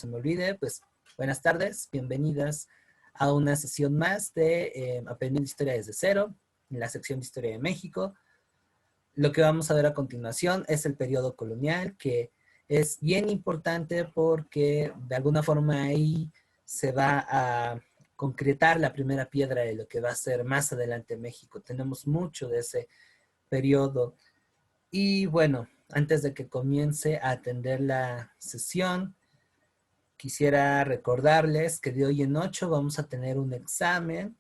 se me olvide, pues buenas tardes, bienvenidas a una sesión más de Aprendiendo Historia desde cero, en la sección de Historia de México. Lo que vamos a ver a continuación es el periodo colonial, que es bien importante porque de alguna forma ahí se va a concretar la primera piedra de lo que va a ser más adelante México. Tenemos mucho de ese periodo. Y bueno, antes de que comience a atender la sesión, quisiera recordarles que de hoy en 8 vamos a tener un examen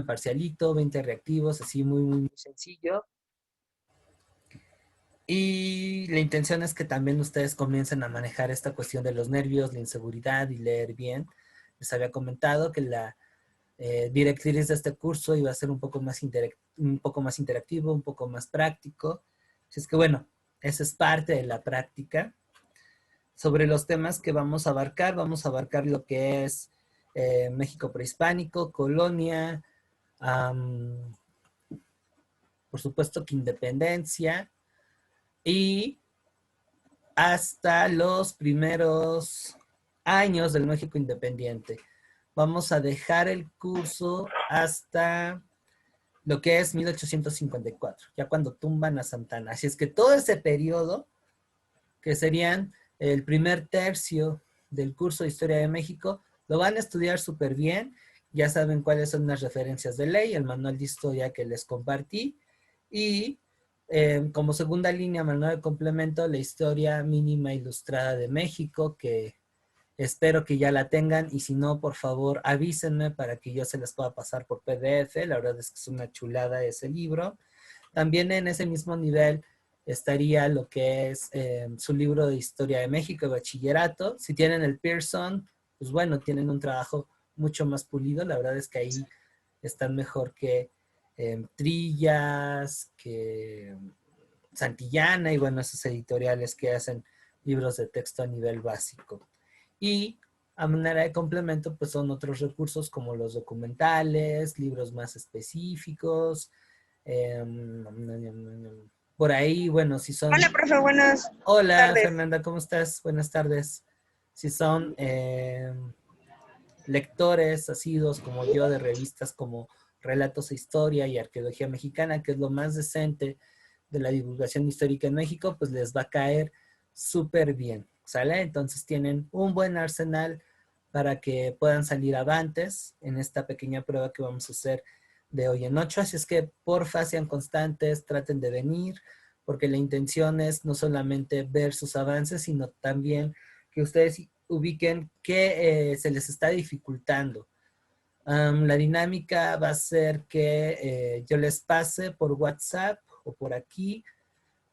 parcialito, 20 reactivos, así muy sencillo. Y la intención es que también ustedes comiencen a manejar esta cuestión de los nervios, la inseguridad y leer bien. Les había comentado que la directriz de este curso iba a ser un poco más interactivo, un poco más práctico. Así es que bueno, esa es parte de la práctica. Sobre los temas que vamos a abarcar lo que es México prehispánico, colonia, por supuesto que independencia, y hasta los primeros años del México independiente. Vamos a dejar el curso hasta lo que es 1854, ya cuando tumban a Santa Anna. Así es que todo ese periodo, que serían el primer tercio del curso de Historia de México, lo van a estudiar súper bien. Ya saben cuáles son las referencias de ley, el manual de historia que les compartí, y como segunda línea, manual de complemento, la historia mínima ilustrada de México, que espero que ya la tengan, y si no, por favor, avísenme para que yo se las pueda pasar por PDF. La verdad es que es una chulada ese libro. También en ese mismo nivel estaría lo que es su libro de Historia de México de bachillerato. Si tienen el Pearson, pues bueno, tienen un trabajo mucho más pulido. La verdad es que ahí están mejor que Trillas, que Santillana, y bueno, esos editoriales que hacen libros de texto a nivel básico. Y a manera de complemento, pues son otros recursos como los documentales, libros más específicos. Eh, por ahí, bueno, si son... Hola, profe, buenas Hola, tardes. Fernanda, ¿cómo estás? Buenas tardes. Si son lectores asiduos como yo de revistas como Relatos e Historia y Arqueología Mexicana, que es lo más decente de la divulgación histórica en México, pues les va a caer súper bien, ¿sale? Entonces tienen un buen arsenal para que puedan salir avantes en esta pequeña prueba que vamos a hacer de hoy en 8. Así es que porfa, sean constantes, traten de venir, porque la intención es no solamente ver sus avances, sino también que ustedes ubiquen qué se les está dificultando. La dinámica va a ser que yo les pase por WhatsApp o por aquí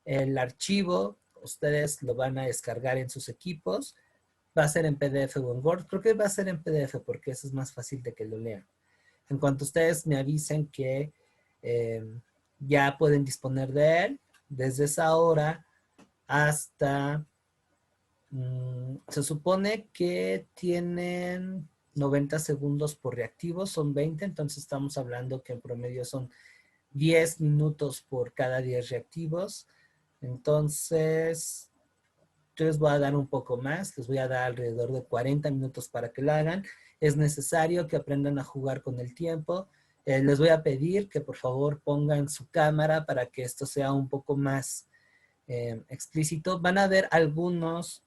el archivo, ustedes lo van a descargar en sus equipos, va a ser en PDF o en Word. Creo que va a ser en PDF porque eso es más fácil de que lo lean. En cuanto ustedes me avisen que ya pueden disponer de él, desde esa hora hasta... se supone que tienen 90 segundos por reactivo, son 20, entonces estamos hablando que en promedio son 10 minutos por cada 10 reactivos. Entonces, yo les voy a dar un poco más, les voy a dar alrededor de 40 minutos para que lo hagan. Es necesario que aprendan a jugar con el tiempo. Les voy a pedir que por favor pongan su cámara para que esto sea un poco más explícito. Van a ver algunos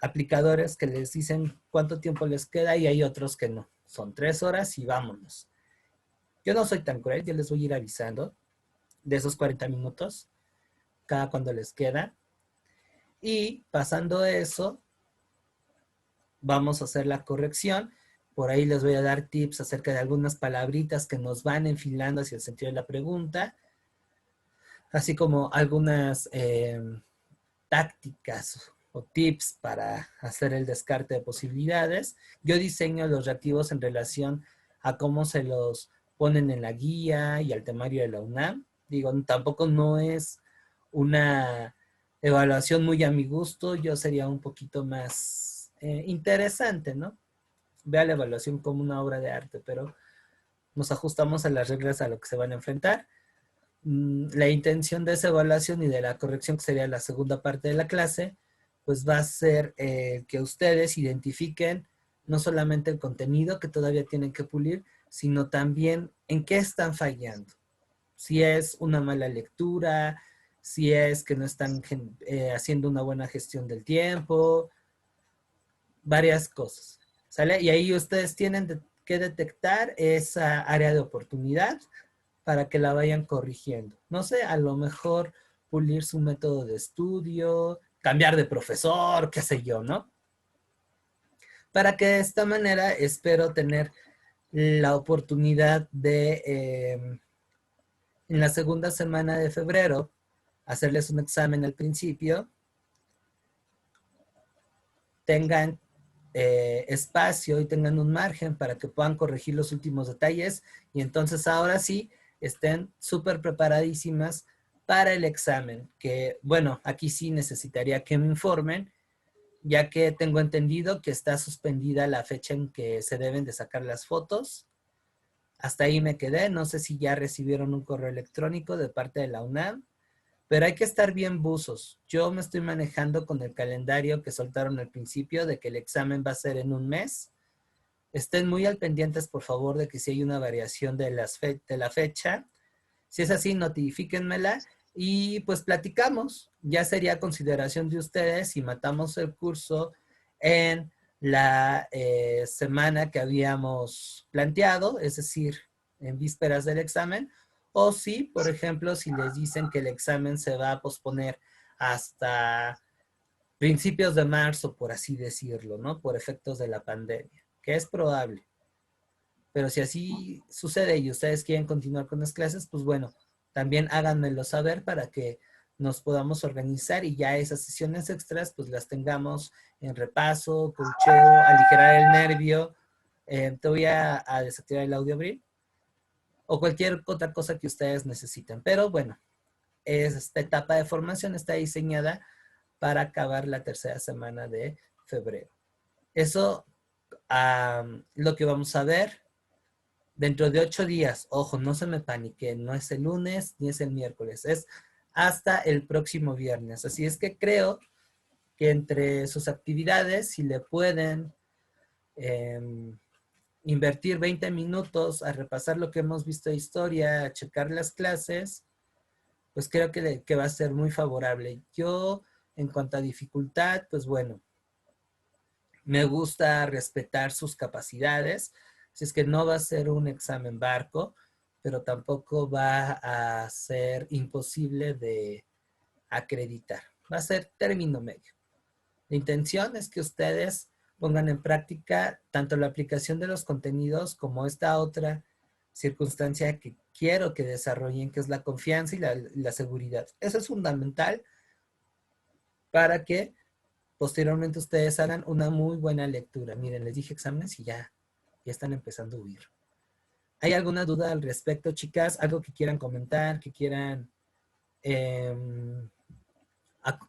aplicadores que les dicen cuánto tiempo les queda y hay otros que no. Son 3 horas y vámonos. Yo no soy tan cruel, yo les voy a ir avisando de esos 40 minutos, cada cuando les queda. Y pasando eso, vamos a hacer la corrección. Por ahí les voy a dar tips acerca de algunas palabritas que nos van enfilando hacia el sentido de la pregunta, así como algunas tácticas o tips para hacer el descarte de posibilidades. Yo diseño los reactivos en relación a cómo se los ponen en la guía y al temario de la UNAM. Digo, tampoco no es una evaluación muy a mi gusto, yo sería un poquito más interesante, ¿no? Vea la evaluación como una obra de arte, pero nos ajustamos a las reglas a lo que se van a enfrentar. La intención de esa evaluación y de la corrección, que sería la segunda parte de la clase, pues va a ser que ustedes identifiquen no solamente el contenido que todavía tienen que pulir, sino también en qué están fallando. Si es una mala lectura, si es que no están haciendo una buena gestión del tiempo, varias cosas, ¿sale? Y ahí ustedes tienen que detectar esa área de oportunidad para que la vayan corrigiendo. No sé, a lo mejor pulir su método de estudio, cambiar de profesor, qué sé yo, ¿no? Para que de esta manera espero tener la oportunidad de, en la segunda semana de febrero, hacerles un examen al principio, tengan espacio y tengan un margen para que puedan corregir los últimos detalles y entonces ahora sí estén súper preparadísimas para el examen, que bueno, aquí sí necesitaría que me informen, ya que tengo entendido que está suspendida la fecha en que se deben de sacar las fotos. Hasta ahí me quedé, no sé si ya recibieron un correo electrónico de parte de la UNAM, pero hay que estar bien buzos. Yo me estoy manejando con el calendario que soltaron al principio de que el examen va a ser en un mes. Estén muy al pendientes, por favor, de que si hay una variación de la fecha. Si es así, notifíquenmela y pues platicamos. Ya sería consideración de ustedes si matamos el curso en la semana que habíamos planteado, es decir, en vísperas del examen, o si, por ejemplo, si les dicen que el examen se va a posponer hasta principios de marzo, por así decirlo, ¿no? Por efectos de la pandemia, que es probable. Pero si así sucede y ustedes quieren continuar con las clases, pues bueno, también háganmelo saber para que nos podamos organizar y ya esas sesiones extras pues las tengamos en repaso, coacheo, aligerar el nervio. Te voy a desactivar el audio, Abril, o cualquier otra cosa que ustedes necesiten. Pero bueno, esta etapa de formación está diseñada para acabar la tercera semana de febrero. Eso lo que vamos a ver dentro de 8 días. Ojo, no se me paniquen, no es el lunes ni es el miércoles, es hasta el próximo viernes. Así es que creo que entre sus actividades, si le pueden eh, invertir 20 minutos a repasar lo que hemos visto de historia, a checar las clases, pues creo que va a ser muy favorable. Yo, en cuanto a dificultad, pues bueno, me gusta respetar sus capacidades, si es que no va a ser un examen barco, pero tampoco va a ser imposible de acreditar. Va a ser término medio. La intención es que ustedes pongan en práctica tanto la aplicación de los contenidos como esta otra circunstancia que quiero que desarrollen, que es la confianza y la seguridad. Eso es fundamental para que posteriormente ustedes hagan una muy buena lectura. Miren, les dije exámenes y ya están empezando a huir. ¿Hay alguna duda al respecto, chicas? ¿Algo que quieran comentar, que quieran eh,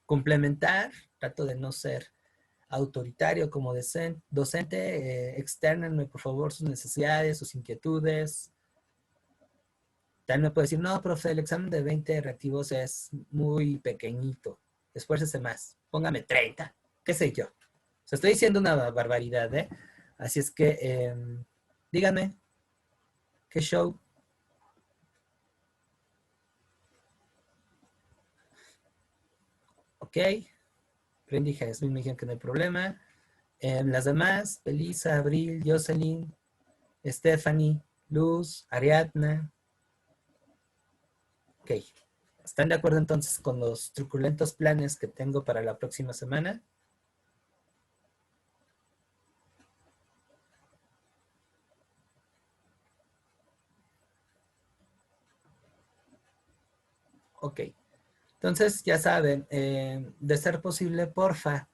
complementar? Trato de no ser autoritario como docente. Externenme, por favor, sus necesidades, sus inquietudes. También me puede decir, no, profe, el examen de 20 reactivos es muy pequeñito. Esfuércese más. Póngame 30. ¿Qué sé yo? O sea, estoy diciendo una barbaridad, ¿eh? Así es que, díganme, ¿qué show? Ok. Randy Jasmine me dijeron que no hay problema. Las demás, Belisa, Abril, Jocelyn, Stephanie, Luz, Ariadna. Ok. ¿Están de acuerdo entonces con los truculentos planes que tengo para la próxima semana? Ok. Entonces, ya saben, de ser posible, porfa,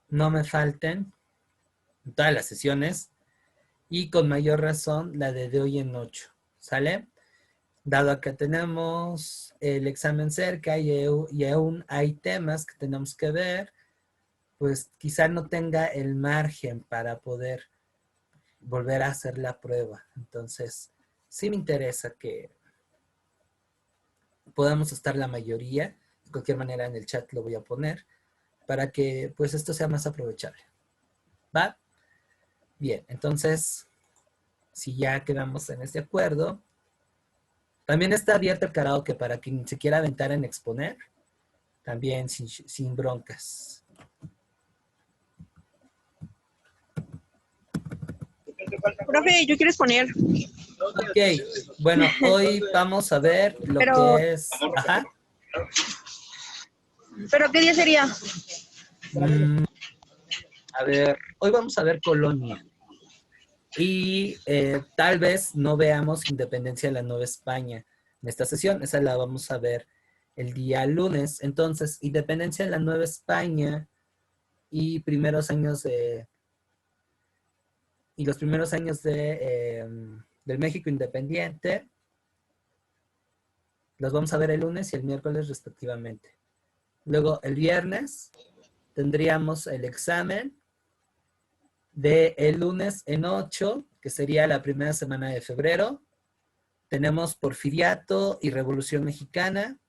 no me falten en todas las sesiones y con mayor razón la de hoy en 8. ¿Sale? Dado que tenemos el examen cerca y aún hay temas que tenemos que ver, pues quizá no tenga el margen para poder volver a hacer la prueba. Entonces, sí me interesa que podamos estar la mayoría. De cualquier manera, en el chat lo voy a poner para que pues esto sea más aprovechable. ¿Va? Bien, entonces, si ya quedamos en este acuerdo, también está abierto el karaoke para quien se quiera aventar en exponer, también sin broncas. Profe, yo quiero exponer. Ok, bueno, hoy vamos a ver lo Pero, que es... Ajá. ¿pero qué día sería? A ver, hoy vamos a ver Colonia. Y tal vez no veamos Independencia de la Nueva España en esta sesión. Esa la vamos a ver el día lunes. Entonces, Independencia de la Nueva España y los primeros años del México independiente los vamos a ver el lunes y el miércoles respectivamente. Luego, el viernes tendríamos el examen del lunes en 8, que sería la primera semana de febrero. Tenemos Porfiriato y Revolución Mexicana.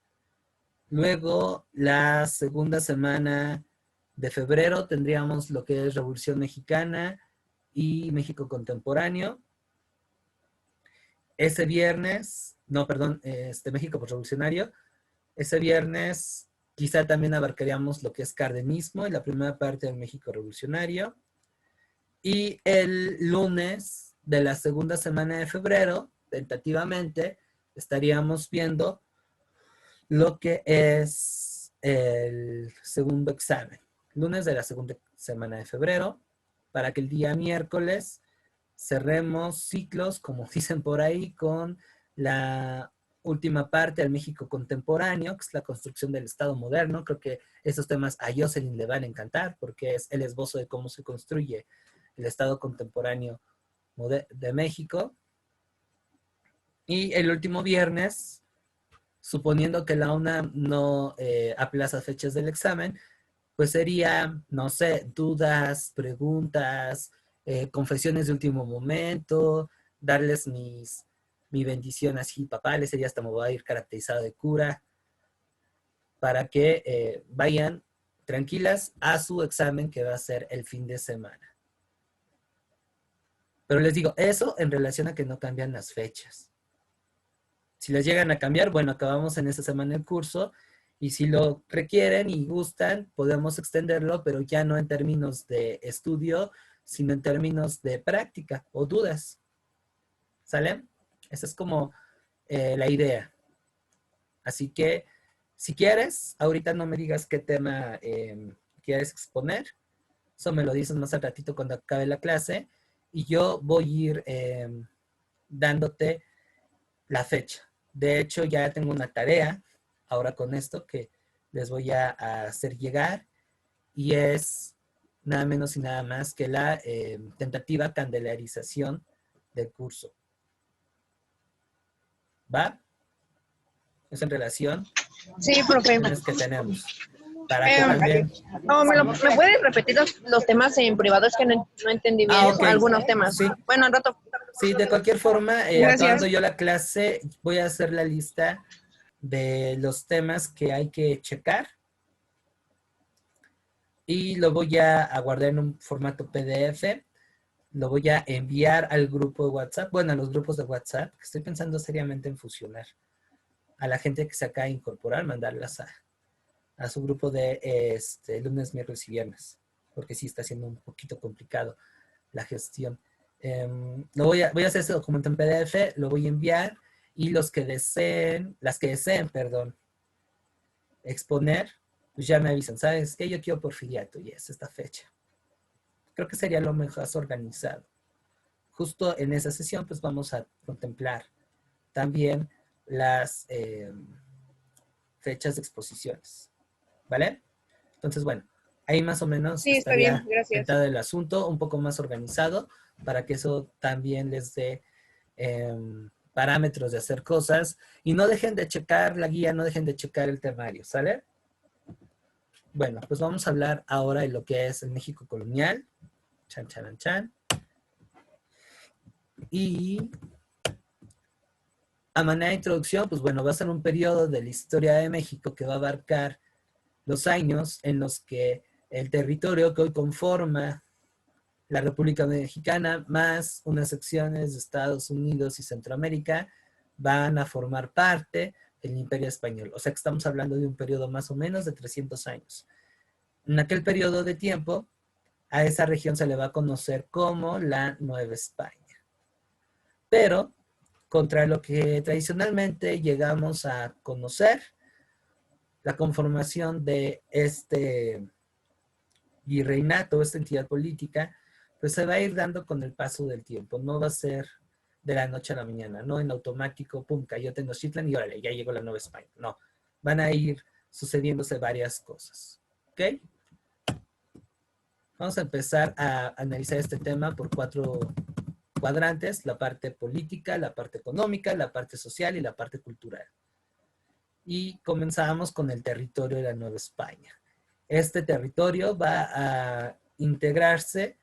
Luego, la segunda semana de febrero tendríamos lo que es Revolución Mexicana y México Contemporáneo. Ese viernes, no, perdón, México Revolucionario. Ese viernes quizá también abarcaríamos lo que es cardenismo y la primera parte del México Revolucionario. Y el lunes de la segunda semana de febrero, tentativamente, estaríamos viendo lo que es el segundo examen. Lunes de la segunda semana de febrero, para que el día miércoles cerremos ciclos, como dicen por ahí, con la última parte del México contemporáneo, que es la construcción del Estado moderno. Creo que esos temas a Jocelyn le van a encantar, porque es el esbozo de cómo se construye el Estado contemporáneo de México. Y el último viernes, suponiendo que la UNAM no aplaza fechas del examen, pues sería, no sé, dudas, preguntas, confesiones de último momento, darles mi bendición así papales, sería hasta me voy a ir caracterizado de cura, para que vayan tranquilas a su examen que va a ser el fin de semana. Pero les digo, eso en relación a que no cambian las fechas. Si les llegan a cambiar, bueno, acabamos en esa semana el curso y si lo requieren y gustan, podemos extenderlo, pero ya no en términos de estudio, sino en términos de práctica o dudas. ¿Sale? Esa es como la idea. Así que, si quieres, ahorita no me digas qué tema quieres exponer. Eso me lo dices más al ratito cuando acabe la clase y yo voy a ir dándote la fecha. De hecho, ya tengo una tarea ahora con esto que les voy a hacer llegar y es nada menos y nada más que la tentativa candelarización del curso. ¿Va? Es en relación Sí, profe. a los que tenemos. Para que también... No, ¿me puedes repetir los temas en privado? Es que no entendí bien Ok. algunos temas. Sí. Bueno, al rato. Sí, de cualquier forma, Gracias. acabando yo la clase, voy a hacer la lista de los temas que hay que checar y lo voy a guardar en un formato PDF. Lo voy a enviar al grupo de WhatsApp, bueno, a los grupos de WhatsApp, que estoy pensando seriamente en fusionar. A la gente que se acaba de incorporar, mandarlas a su grupo de lunes, miércoles y viernes, porque sí está siendo un poquito complicado la gestión. Voy a hacer ese documento en PDF, lo voy a enviar y las que deseen, perdón, exponer, pues ya me avisan, ¿sabes qué? Yo quiero Porfiriato y es esta fecha. Creo que sería lo mejor organizado. Justo en esa sesión, pues vamos a contemplar también las fechas de exposiciones, ¿vale? Entonces, bueno, ahí más o menos Sí, está bien, estaría gracias. sentado el asunto, un poco más organizado, para que eso también les dé parámetros de hacer cosas y no dejen de checar la guía, no dejen de checar el temario, ¿sale? Bueno, pues vamos a hablar ahora de lo que es el México colonial. Chan, chan, chan. Y a manera de introducción, pues bueno, va a ser un periodo de la historia de México que va a abarcar los años en los que el territorio que hoy conforma la República Mexicana, más unas secciones de Estados Unidos y Centroamérica, van a formar parte del Imperio Español. O sea que estamos hablando de un periodo más o menos de 300 años. En aquel periodo de tiempo, a esa región se le va a conocer como la Nueva España. Pero, contra lo que tradicionalmente llegamos a conocer, la conformación de este virreinato, esta entidad política, pues se va a ir dando con el paso del tiempo. No va a ser de la noche a la mañana, no en automático, pum, cayó Tenochtitlan y órale, ya llegó la Nueva España. No, van a ir sucediéndose varias cosas. ¿Ok? Vamos a empezar a analizar este tema por 4 cuadrantes: la parte política, la parte económica, la parte social y la parte cultural. Y comenzamos con el territorio de la Nueva España. Este territorio va a integrarse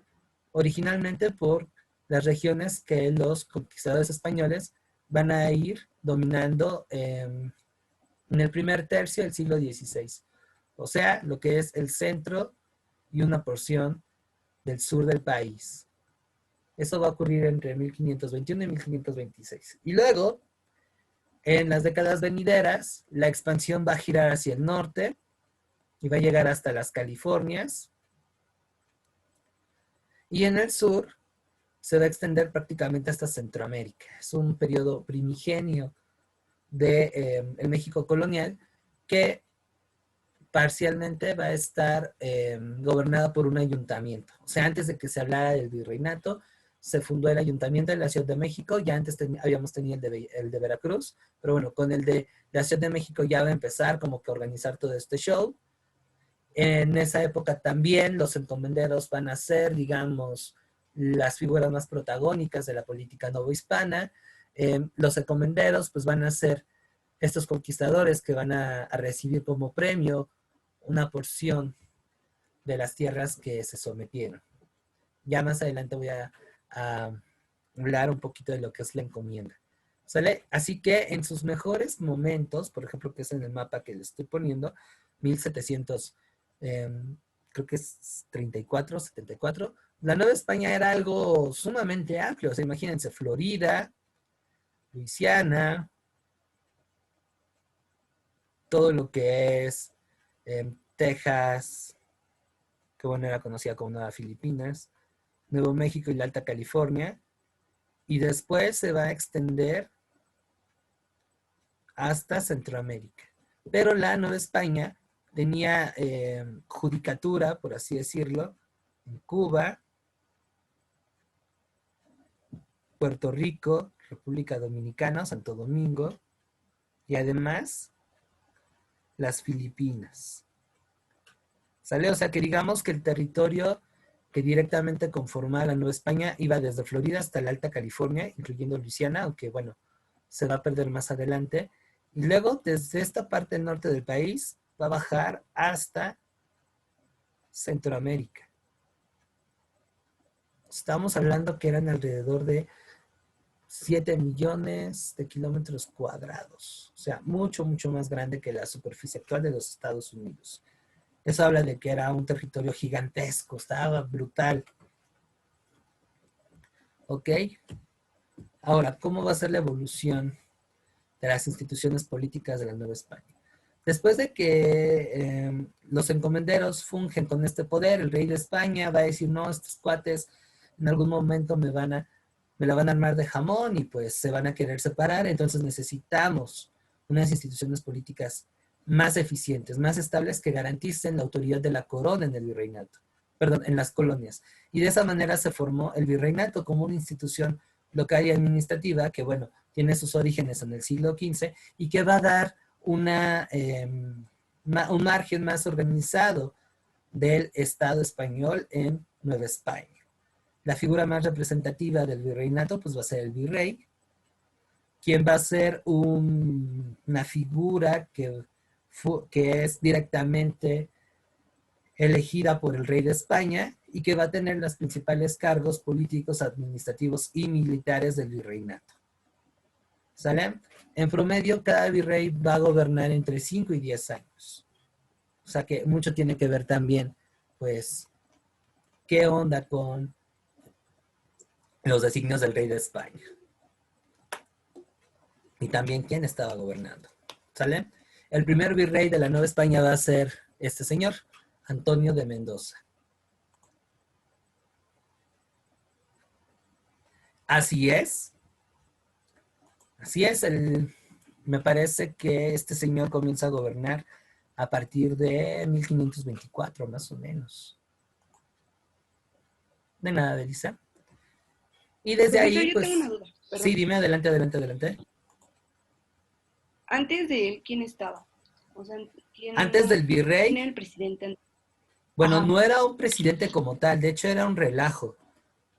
originalmente por las regiones que los conquistadores españoles van a ir dominando en el primer tercio del siglo XVI. O sea, lo que es el centro y una porción del sur del país. Eso va a ocurrir entre 1521 y 1526. Y luego, en las décadas venideras, la expansión va a girar hacia el norte y va a llegar hasta las Californias. Y en el sur se va a extender prácticamente hasta Centroamérica. Es un periodo primigenio de el México colonial que parcialmente va a estar gobernado por un ayuntamiento. O sea, antes de que se hablara del virreinato, se fundó el ayuntamiento de la Ciudad de México. Ya antes habíamos tenido el de Veracruz, pero bueno, con el de la Ciudad de México ya va a empezar como que a organizar todo este show. En esa época también los encomenderos van a ser, digamos, las figuras más protagónicas de la política novohispana. Los encomenderos pues van a ser estos conquistadores que van a recibir como premio una porción de las tierras que se sometieron. Ya más adelante voy a hablar un poquito de lo que es la encomienda. ¿Sale? Así que en sus mejores momentos, por ejemplo, que es en el mapa que les estoy poniendo, 1700, creo que es 34, 74, la Nueva España era algo sumamente amplio. O sea, imagínense, Florida, Luisiana, todo lo que es Texas, que bueno, era conocida como Nueva Filipinas, Nuevo México y la Alta California, y después se va a extender hasta Centroamérica. Pero la Nueva España tenía judicatura, por así decirlo, en Cuba, Puerto Rico, República Dominicana, Santo Domingo, y además las Filipinas. ¿Sale? O sea que digamos que el territorio que directamente conformaba la Nueva España iba desde Florida hasta la Alta California, incluyendo Luisiana, aunque bueno, se va a perder más adelante. Y luego desde esta parte del norte del país va a bajar hasta Centroamérica. Estamos hablando que eran alrededor de 7 millones de kilómetros cuadrados. O sea, mucho, mucho más grande que la superficie actual de los Estados Unidos. Eso habla de que era un territorio gigantesco, estaba brutal. ¿Ok? Ahora, ¿cómo va a ser la evolución de las instituciones políticas de la Nueva España? Después de que los encomenderos fungen con este poder, el rey de España va a decir, no, estos cuates en algún momento me la van a armar de jamón y pues se van a querer separar, entonces necesitamos unas instituciones políticas más eficientes, más estables, que garanticen la autoridad de la corona en el virreinato, perdón, en las colonias. Y de esa manera se formó el virreinato como una institución local y administrativa que, bueno, tiene sus orígenes en el siglo XV y que va a dar un margen más organizado del Estado español en Nueva España. La figura más representativa del virreinato pues va a ser el virrey, quien va a ser una figura que es directamente elegida por el rey de España y que va a tener los principales cargos políticos, administrativos y militares del virreinato. ¿Sale? En promedio, cada virrey va a gobernar entre 5 y 10 años. O sea que mucho tiene que ver también, pues, qué onda con los designios del rey de España. Y también quién estaba gobernando. ¿Sale? El primer virrey de la Nueva España va a ser este señor, Antonio de Mendoza. Así es. Así es. Me parece que este señor comienza a gobernar a partir de 1524, más o menos. De nada, Belisa. Y desde Profesor, ahí, yo tengo una pues, duda. Perdón. sí, dime, adelante, adelante, adelante. Antes de él, ¿quién estaba? O sea, Antes del ¿quién virrey, era el presidente? bueno, Ajá. no era un presidente como tal, de hecho era un relajo,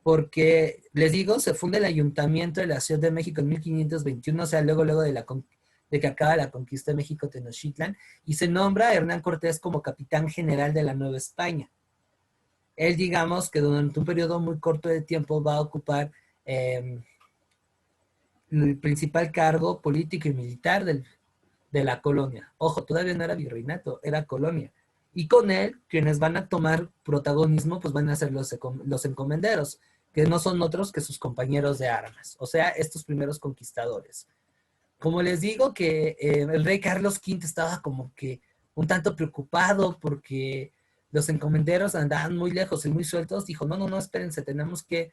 porque, les digo, se funda el Ayuntamiento de la Ciudad de México en 1521, o sea, luego de que acaba la conquista de México Tenochtitlan, y se nombra a Hernán Cortés como capitán general de la Nueva España. Él, digamos, que durante un periodo muy corto de tiempo va a ocupar el principal cargo político y militar de la colonia. Ojo, todavía no era virreinato, era colonia. Y con él, quienes van a tomar protagonismo, pues van a ser los encomenderos, que no son otros que sus compañeros de armas, o sea, estos primeros conquistadores. Como les digo que el rey Carlos V estaba como que un tanto preocupado porque los encomenderos andaban muy lejos y muy sueltos, dijo, no, no, no, espérense, tenemos que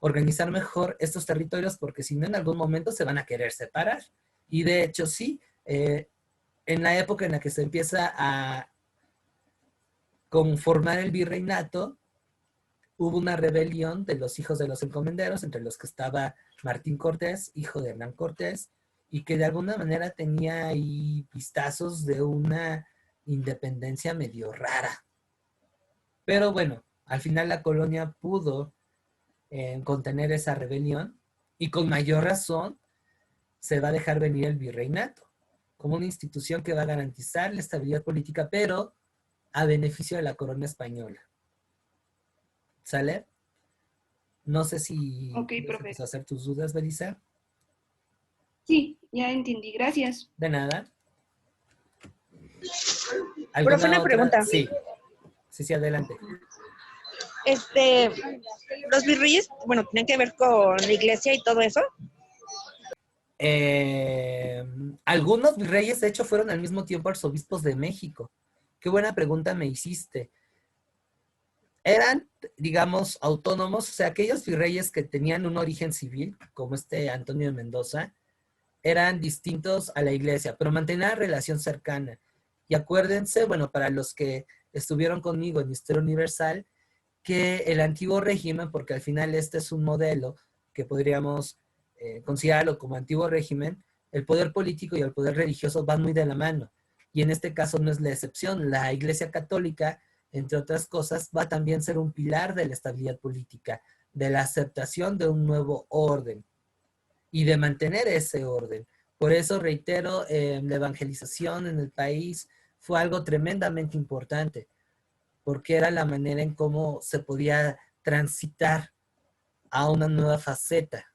organizar mejor estos territorios porque si no en algún momento se van a querer separar. Y de hecho sí, en la época en la que se empieza a conformar el virreinato, hubo una rebelión de los hijos de los encomenderos, entre los que estaba Martín Cortés, hijo de Hernán Cortés, y que de alguna manera tenía ahí vistazos de una independencia medio rara. Pero bueno, al final la colonia pudo contener esa rebelión y con mayor razón se va a dejar venir el virreinato como una institución que va a garantizar la estabilidad política, pero a beneficio de la corona española. ¿Sale? No sé si Ok, quieres profe. empezar a hacer tus dudas, Belisa. Sí, ya entendí. Gracias. De nada. Profe, ¿Alguna una otra? pregunta. Sí. Sí, sí, adelante. Este, los virreyes, bueno, tienen que ver con la iglesia y todo eso. Eh, Algunos virreyes, de hecho, fueron al mismo tiempo arzobispos de México. Qué buena pregunta me hiciste. Eran, digamos, autónomos, o sea, aquellos virreyes que tenían un origen civil, como este Antonio de Mendoza, eran distintos a la iglesia, pero mantenían relación cercana. Y acuérdense, bueno, para los que estuvieron conmigo en Historia Universal, que el antiguo régimen, porque al final este es un modelo que podríamos considerarlo como antiguo régimen, el poder político y el poder religioso van muy de la mano. Y en este caso no es la excepción. La Iglesia Católica, entre otras cosas, va también a ser un pilar de la estabilidad política, de la aceptación de un nuevo orden y de mantener ese orden. Por eso, reitero, la evangelización en el país fue algo tremendamente importante, porque era la manera en cómo se podía transitar a una nueva faceta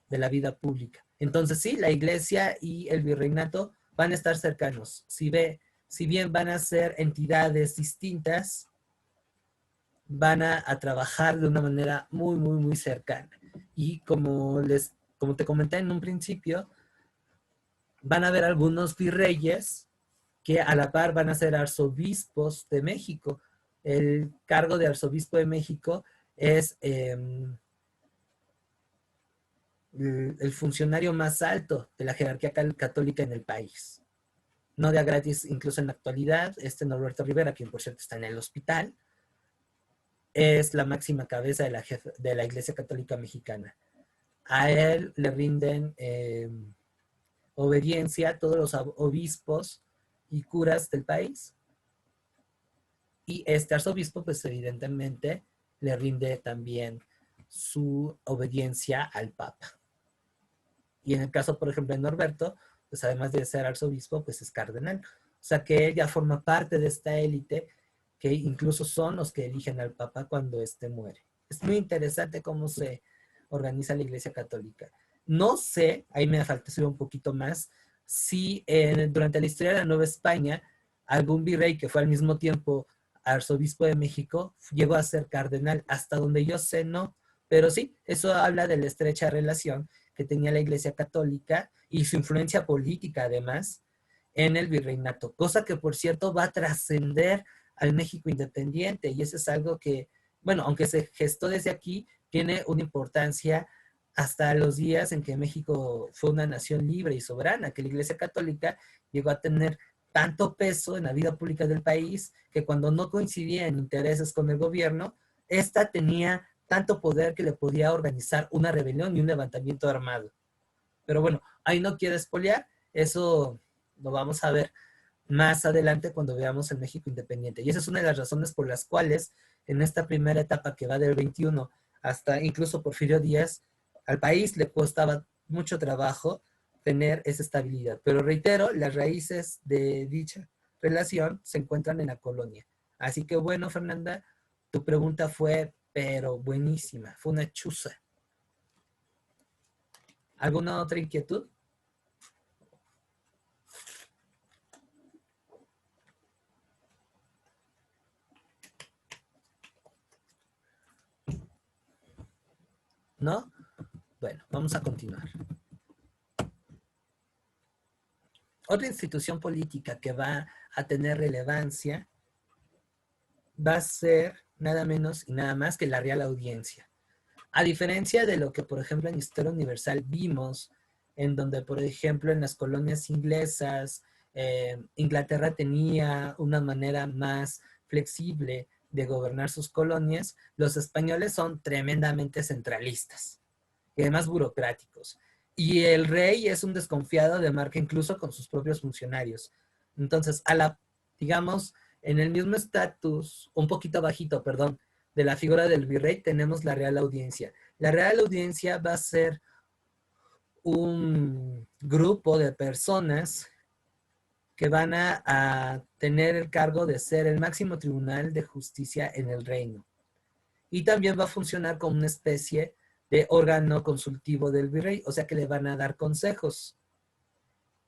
de la vida pública. Entonces, sí, la iglesia y el virreinato van a estar cercanos. Si bien van a ser entidades distintas, van a trabajar de una manera muy, muy, muy cercana. Y como te comenté en un principio, van a haber algunos virreyes que a la par van a ser arzobispos de México. El cargo de arzobispo de México es el funcionario más alto de la jerarquía católica en el país. No de a gratis, incluso en la actualidad, Norberto Rivera, quien por cierto está en el hospital, es la máxima cabeza de la Iglesia Católica Mexicana. A él le rinden obediencia a todos los obispos y curas del país. Y este arzobispo, pues evidentemente, le rinde también su obediencia al Papa. Y en el caso, por ejemplo, de Norberto, pues además de ser arzobispo, pues es cardenal. O sea que ella forma parte de esta élite que incluso son los que eligen al Papa cuando éste muere. Es muy interesante cómo se organiza la Iglesia Católica. No sé, ahí me falta saber un poquito más, si durante la historia de la Nueva España algún virrey que fue al mismo tiempo arzobispo de México llegó a ser cardenal. Hasta donde yo sé, no. Pero sí, eso habla de la estrecha relación que tenía la Iglesia Católica y su influencia política, además, en el virreinato. Cosa que, por cierto, va a trascender al México independiente. Y eso es algo que, bueno, aunque se gestó desde aquí, tiene una importancia hasta los días en que México fue una nación libre y soberana, que la Iglesia Católica llegó a tener tanto peso en la vida pública del país que cuando no coincidía en intereses con el gobierno, esta tenía tanto poder que le podía organizar una rebelión y un levantamiento armado. Pero bueno, ahí no quiero espolear, eso lo vamos a ver más adelante cuando veamos el México independiente. Y esa es una de las razones por las cuales en esta primera etapa que va del 21 hasta incluso Porfirio Díaz, al país le costaba mucho trabajo tener esa estabilidad. Pero reitero, las raíces de dicha relación se encuentran en la colonia. Así que bueno, Fernanda, tu pregunta fue, pero buenísima, fue una chuza. ¿Alguna otra inquietud? ¿No? Bueno, vamos a continuar. Otra institución política que va a tener relevancia va a ser nada menos y nada más que la Real Audiencia. A diferencia de lo que, por ejemplo, en Historia Universal vimos, en donde, por ejemplo, en las colonias inglesas, Inglaterra tenía una manera más flexible de gobernar sus colonias, los españoles son tremendamente centralistas y además burocráticos. Y el rey es un desconfiado de marca incluso con sus propios funcionarios. Entonces, digamos, en el mismo estatus, un poquito bajito, perdón, de la figura del virrey, tenemos la Real Audiencia. La Real Audiencia va a ser un grupo de personas que van a tener el cargo de ser el máximo tribunal de justicia en el reino. Y también va a funcionar como una especie de órgano consultivo del virrey, o sea que le van a dar consejos.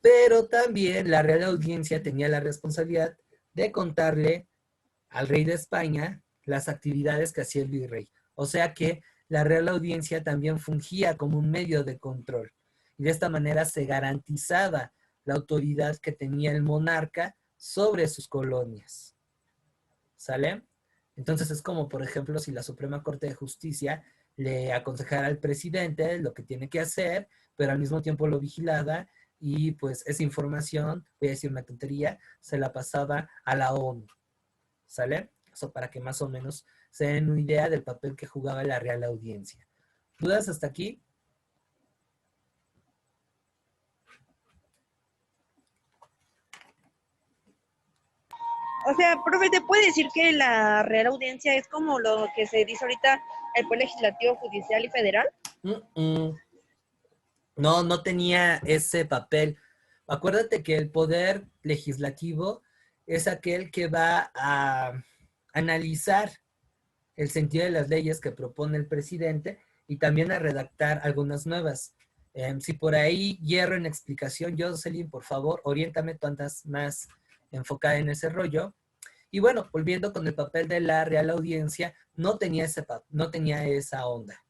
Pero también la Real Audiencia tenía la responsabilidad de contarle al rey de España las actividades que hacía el virrey. O sea que la Real Audiencia también fungía como un medio de control. Y de esta manera se garantizaba la autoridad que tenía el monarca sobre sus colonias. ¿Sale? Entonces es como, por ejemplo, si la Suprema Corte de Justicia le aconsejara al presidente lo que tiene que hacer, pero al mismo tiempo lo vigilaba y pues esa información, voy a decir una tontería, se la pasaba a la ONU. ¿Sale? Eso para que más o menos se den una idea del papel que jugaba la Real Audiencia. ¿Dudas hasta aquí? O sea, profe, ¿te puede decir que la Real Audiencia es como lo que se dice ahorita el Poder Legislativo, Judicial y Federal? No, no tenía ese papel. Acuérdate que el poder legislativo es aquel que va a analizar el sentido de las leyes que propone el presidente y también a redactar algunas nuevas. Si por ahí hierro en explicación, Jocelyn, por favor, oriéntame, tú andas más enfocada en ese rollo. Y bueno, volviendo con el papel de la Real Audiencia, no tenía esa onda.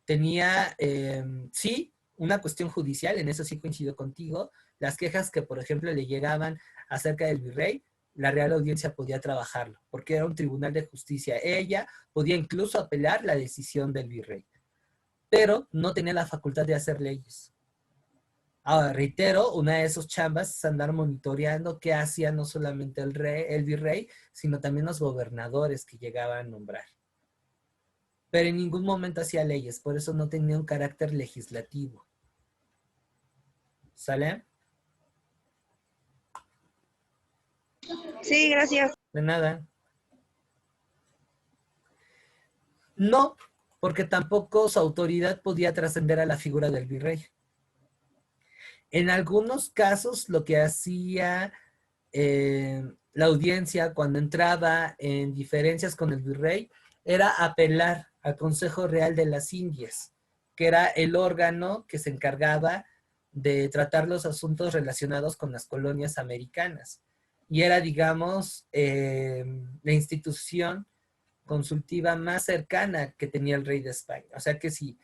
Tenía, sí, una cuestión judicial, en eso sí coincido contigo, las quejas que, por ejemplo, le llegaban acerca del virrey, la Real Audiencia podía trabajarlo, porque era un tribunal de justicia. Ella podía incluso apelar la decisión del virrey, pero no tenía la facultad de hacer leyes. Ahora, reitero, una de esos chambas es andar monitoreando qué hacía no solamente el virrey, sino también los gobernadores que llegaban a nombrar. Pero en ningún momento hacía leyes, por eso no tenía un carácter legislativo. ¿Sale? Sí, gracias. De nada. No, porque tampoco su autoridad podía trascender a la figura del virrey. En algunos casos, lo que hacía la audiencia cuando entraba en diferencias con el virrey era apelar al Consejo Real de las Indias, que era el órgano que se encargaba de tratar los asuntos relacionados con las colonias americanas. y era, digamos, la institución consultiva más cercana que tenía el rey de España. O sea que si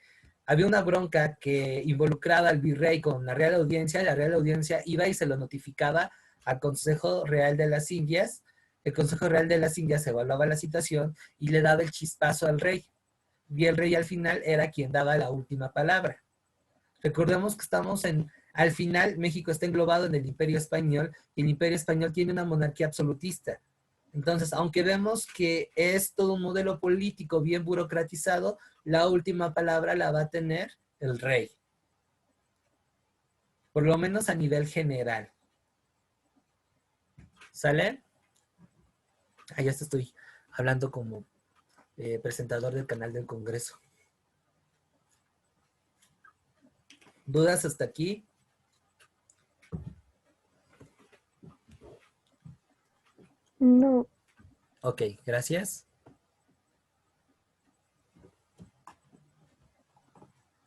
había una bronca que involucraba al virrey con la Real Audiencia iba y se lo notificaba al Consejo Real de las Indias. El Consejo Real de las Indias evaluaba la situación y le daba el chispazo al rey. Y el rey al final era quien daba la última palabra. Recordemos que estamos al final México está englobado en el Imperio Español y el Imperio Español tiene una monarquía absolutista. Entonces, aunque vemos que es todo un modelo político bien burocratizado, la última palabra la va a tener el rey. Por lo menos a nivel general. ¿Sale? Ya estoy hablando como presentador del canal del Congreso. ¿Dudas hasta aquí? No. Ok, gracias.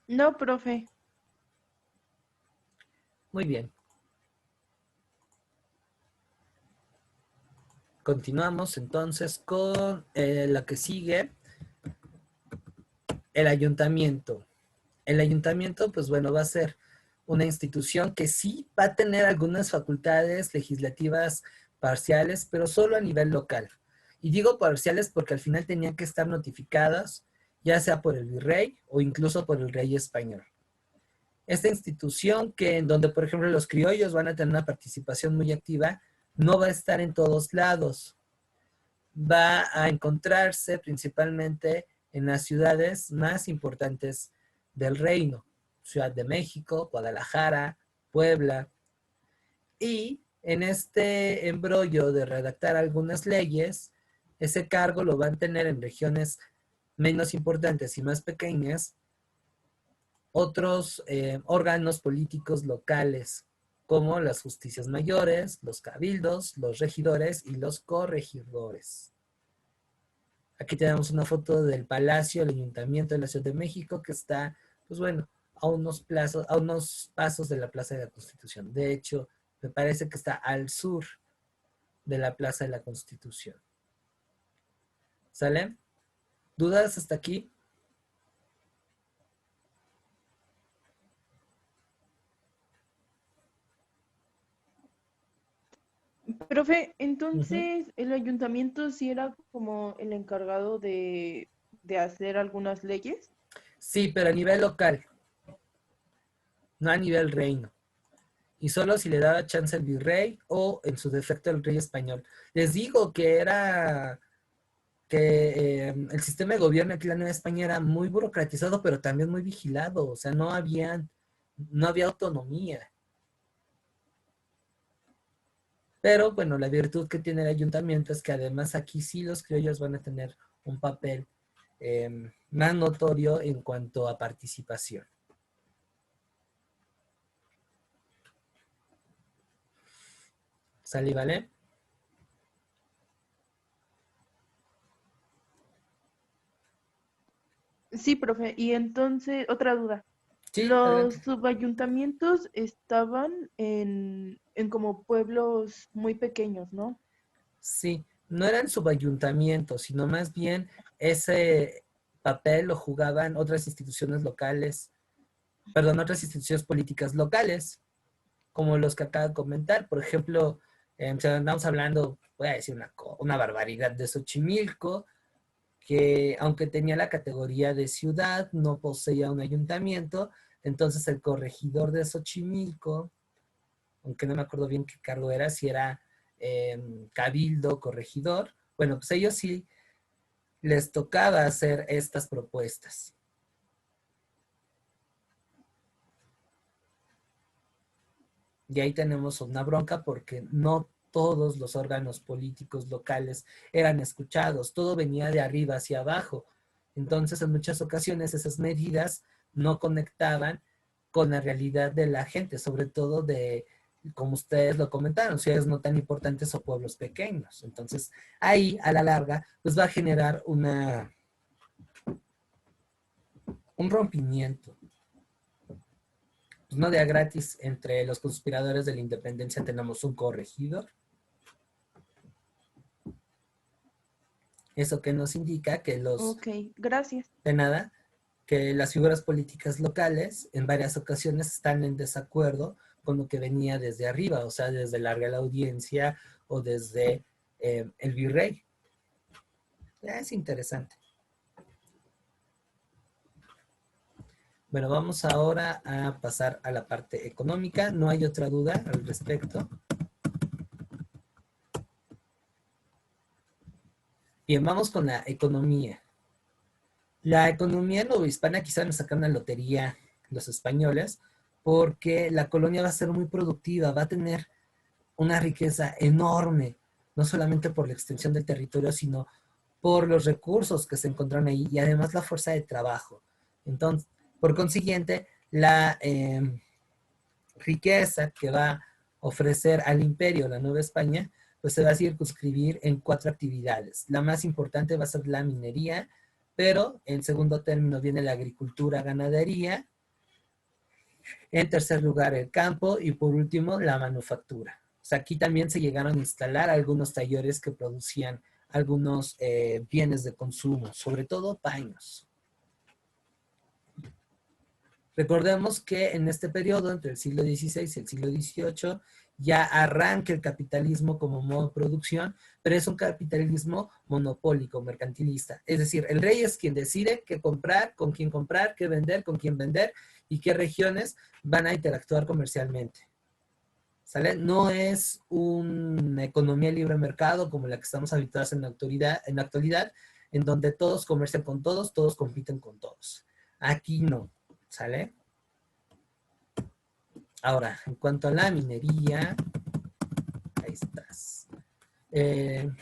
No, profe. Muy bien. Continuamos entonces con la que sigue, el ayuntamiento. El ayuntamiento, pues bueno, va a ser una institución que sí va a tener algunas facultades legislativas parciales, pero solo a nivel local. Y digo parciales porque al final tenían que estar notificadas, ya sea por el virrey o incluso por el rey español. Esta institución que en donde, por ejemplo, los criollos van a tener una participación muy activa, no va a estar en todos lados. Va a encontrarse principalmente en las ciudades más importantes del reino. Ciudad de México, Guadalajara, Puebla. Y en este embrollo de redactar algunas leyes, ese cargo lo van a tener en regiones menos importantes y más pequeñas otros órganos políticos locales, como las justicias mayores, los cabildos, los regidores y los corregidores. Aquí tenemos una foto del Palacio, el Ayuntamiento de la Ciudad de México, que está, pues bueno, a unos pasos de la Plaza de la Constitución. De hecho, me parece que está al sur de la Plaza de la Constitución. ¿Sale? ¿Dudas hasta aquí? Profe, entonces el ayuntamiento sí era como el encargado de hacer algunas leyes. Sí, pero a nivel local, no a nivel reino. Y solo si le daba chance al virrey o en su defecto el rey español. Les digo que era que el sistema de gobierno aquí en la Nueva España era muy burocratizado, pero también muy vigilado. O sea, no había autonomía. Pero bueno, la virtud que tiene el ayuntamiento es que además aquí sí los criollos van a tener un papel más notorio en cuanto a participación. ¿Sale y vale? Sí, profe. Y entonces, otra duda. Sí, Los adelante. subayuntamientos estaban en como pueblos muy pequeños, ¿no? Sí, no eran subayuntamientos, sino más bien ese papel lo jugaban otras instituciones locales, perdón, otras instituciones políticas locales, como los que acabo de comentar. Por ejemplo, si andamos hablando, voy a decir una barbaridad de Xochimilco, que aunque tenía la categoría de ciudad, no poseía un ayuntamiento, entonces el corregidor de Xochimilco, aunque no me acuerdo bien qué cargo era, si era cabildo, corregidor, bueno, pues ellos sí les tocaba hacer estas propuestas. Y ahí tenemos una bronca porque no todos los órganos políticos locales eran escuchados, todo venía de arriba hacia abajo. Entonces, en muchas ocasiones esas medidas no conectaban con la realidad de la gente, sobre todo de, como ustedes lo comentaron, ciudades no tan importantes o pueblos pequeños. Entonces, ahí a la larga, pues va a generar un rompimiento. Pues no de a gratis entre los conspiradores de la independencia tenemos un corregidor. Eso que nos indica que Ok, gracias. de nada, que las figuras políticas locales en varias ocasiones están en desacuerdo con lo que venía desde arriba, o sea, desde la Real Audiencia o desde el virrey. Es interesante. Bueno, vamos ahora a pasar a la parte económica. No hay otra duda al respecto. Bien, vamos con la economía. La economía novohispana quizá nos sacan una lotería los españoles, porque la colonia va a ser muy productiva, va a tener una riqueza enorme, no solamente por la extensión del territorio, sino por los recursos que se encontraron ahí y además la fuerza de trabajo. Entonces, por consiguiente, la riqueza que va a ofrecer al imperio la Nueva España, pues se va a circunscribir en 4 actividades. La más importante va a ser la minería, pero en segundo término viene la agricultura, ganadería, en tercer lugar el campo y por último la manufactura. O sea, aquí también se llegaron a instalar algunos talleres que producían algunos bienes de consumo, sobre todo paños. Recordemos que en este periodo, entre el siglo XVI y el siglo XVIII, ya arranca el capitalismo como modo de producción, pero es un capitalismo monopólico, mercantilista. Es decir, el rey es quien decide qué comprar, con quién vender y qué regiones van a interactuar comercialmente. ¿Sale? No es una economía libre mercado como la que estamos habituados en la actualidad, en donde todos comercian con todos, todos compiten con todos. Aquí no. ¿Sale? Ahora, en cuanto a la minería, ahí estás. El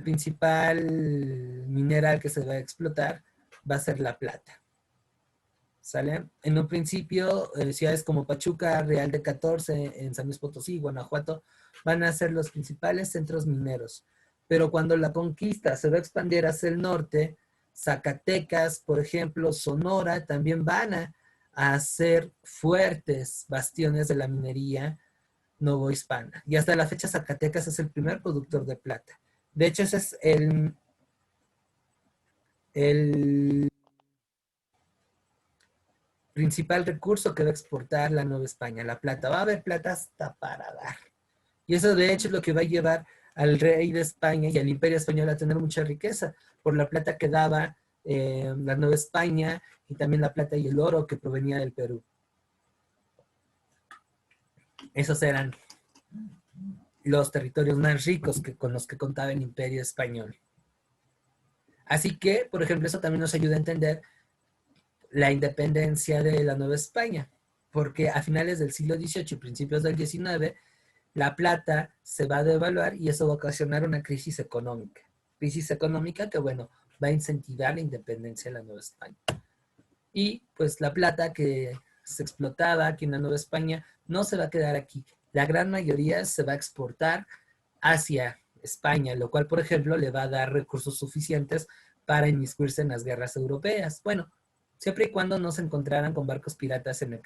principal mineral que se va a explotar va a ser la plata. ¿Sale? En un principio, ciudades como Pachuca, Real de 14, en San Luis Potosí, Guanajuato, van a ser los principales centros mineros. Pero cuando la conquista se va a expandir hacia el norte, Zacatecas, por ejemplo, Sonora, también van a ser fuertes bastiones de la minería novohispana. Y hasta la fecha Zacatecas es el primer productor de plata. De hecho, ese es el principal recurso que va a exportar la Nueva España, la plata. Va a haber plata hasta para dar. Y eso de hecho es lo que va a llevar al rey de España y al imperio español a tener mucha riqueza por la plata que daba la Nueva España y también la plata y el oro que provenía del Perú. Esos eran los territorios más ricos con los que contaba el imperio español. Así que, por ejemplo, eso también nos ayuda a entender la independencia de la Nueva España, porque a finales del siglo XVIII y principios del XIX, la plata se va a devaluar y eso va a ocasionar una crisis económica. Crisis económica que, bueno, va a incentivar la independencia de la Nueva España. Y pues la plata que se explotaba aquí en la Nueva España no se va a quedar aquí. La gran mayoría se va a exportar hacia España, lo cual, por ejemplo, le va a dar recursos suficientes para inmiscuirse en las guerras europeas. Bueno, siempre y cuando no se encontraran con barcos piratas en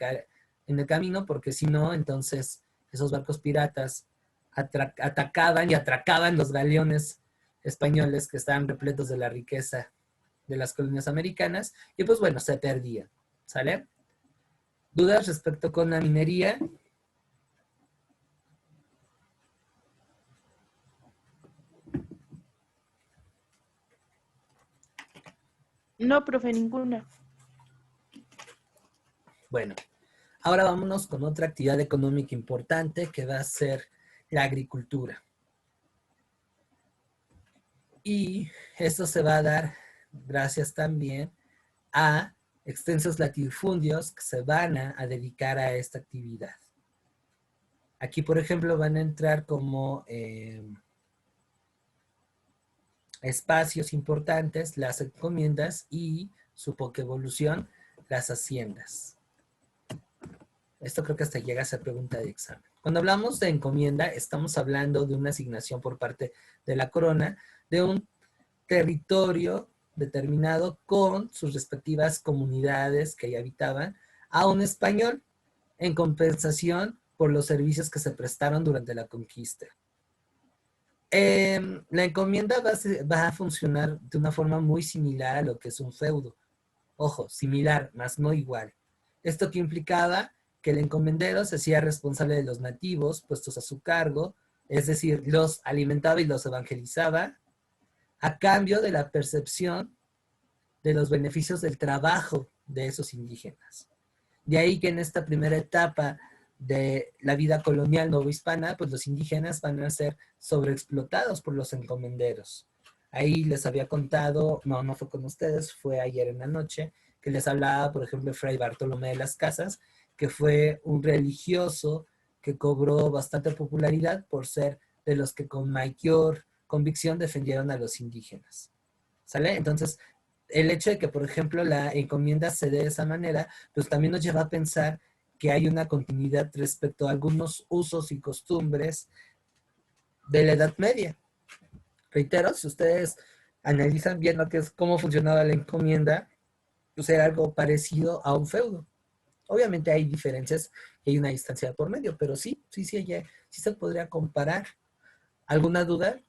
el camino, porque si no, entonces esos barcos piratas atacaban y atracaban los galeones españoles que estaban repletos de la riqueza de las colonias americanas y pues bueno, se perdían. ¿Sale? ¿Dudas respecto con la minería? No, profe, ninguna. Bueno, ahora vámonos con otra actividad económica importante que va a ser la agricultura. Y esto se va a dar gracias también a extensos latifundios que se van a dedicar a esta actividad. Aquí, por ejemplo, van a entrar como espacios importantes las encomiendas y su poca evolución, las haciendas. Esto creo que hasta llega a ser pregunta de examen. Cuando hablamos de encomienda, estamos hablando de una asignación por parte de la corona de un territorio determinado con sus respectivas comunidades que ahí habitaban a un español en compensación por los servicios que se prestaron durante la conquista. La encomienda va a funcionar de una forma muy similar a lo que es un feudo. Ojo, similar, más no igual. Esto que implicaba que el encomendero se hacía responsable de los nativos puestos a su cargo, es decir, los alimentaba y los evangelizaba, a cambio de la percepción de los beneficios del trabajo de esos indígenas. De ahí que en esta primera etapa de la vida colonial novohispana, pues los indígenas van a ser sobreexplotados por los encomenderos. Ahí les había contado, no fue con ustedes, fue ayer en la noche, que les hablaba, por ejemplo, Fray Bartolomé de las Casas, que fue un religioso que cobró bastante popularidad por ser de los que con mayor convicción defendieron a los indígenas. ¿Sale? Entonces, el hecho de que, por ejemplo, la encomienda se dé de esa manera, pues también nos lleva a pensar que hay una continuidad respecto a algunos usos y costumbres de la Edad Media. Reitero, si ustedes analizan bien lo que es cómo funcionaba la encomienda, pues era algo parecido a un feudo. Obviamente hay diferencias y hay una distancia por medio, pero sí se podría comparar. ¿Alguna duda?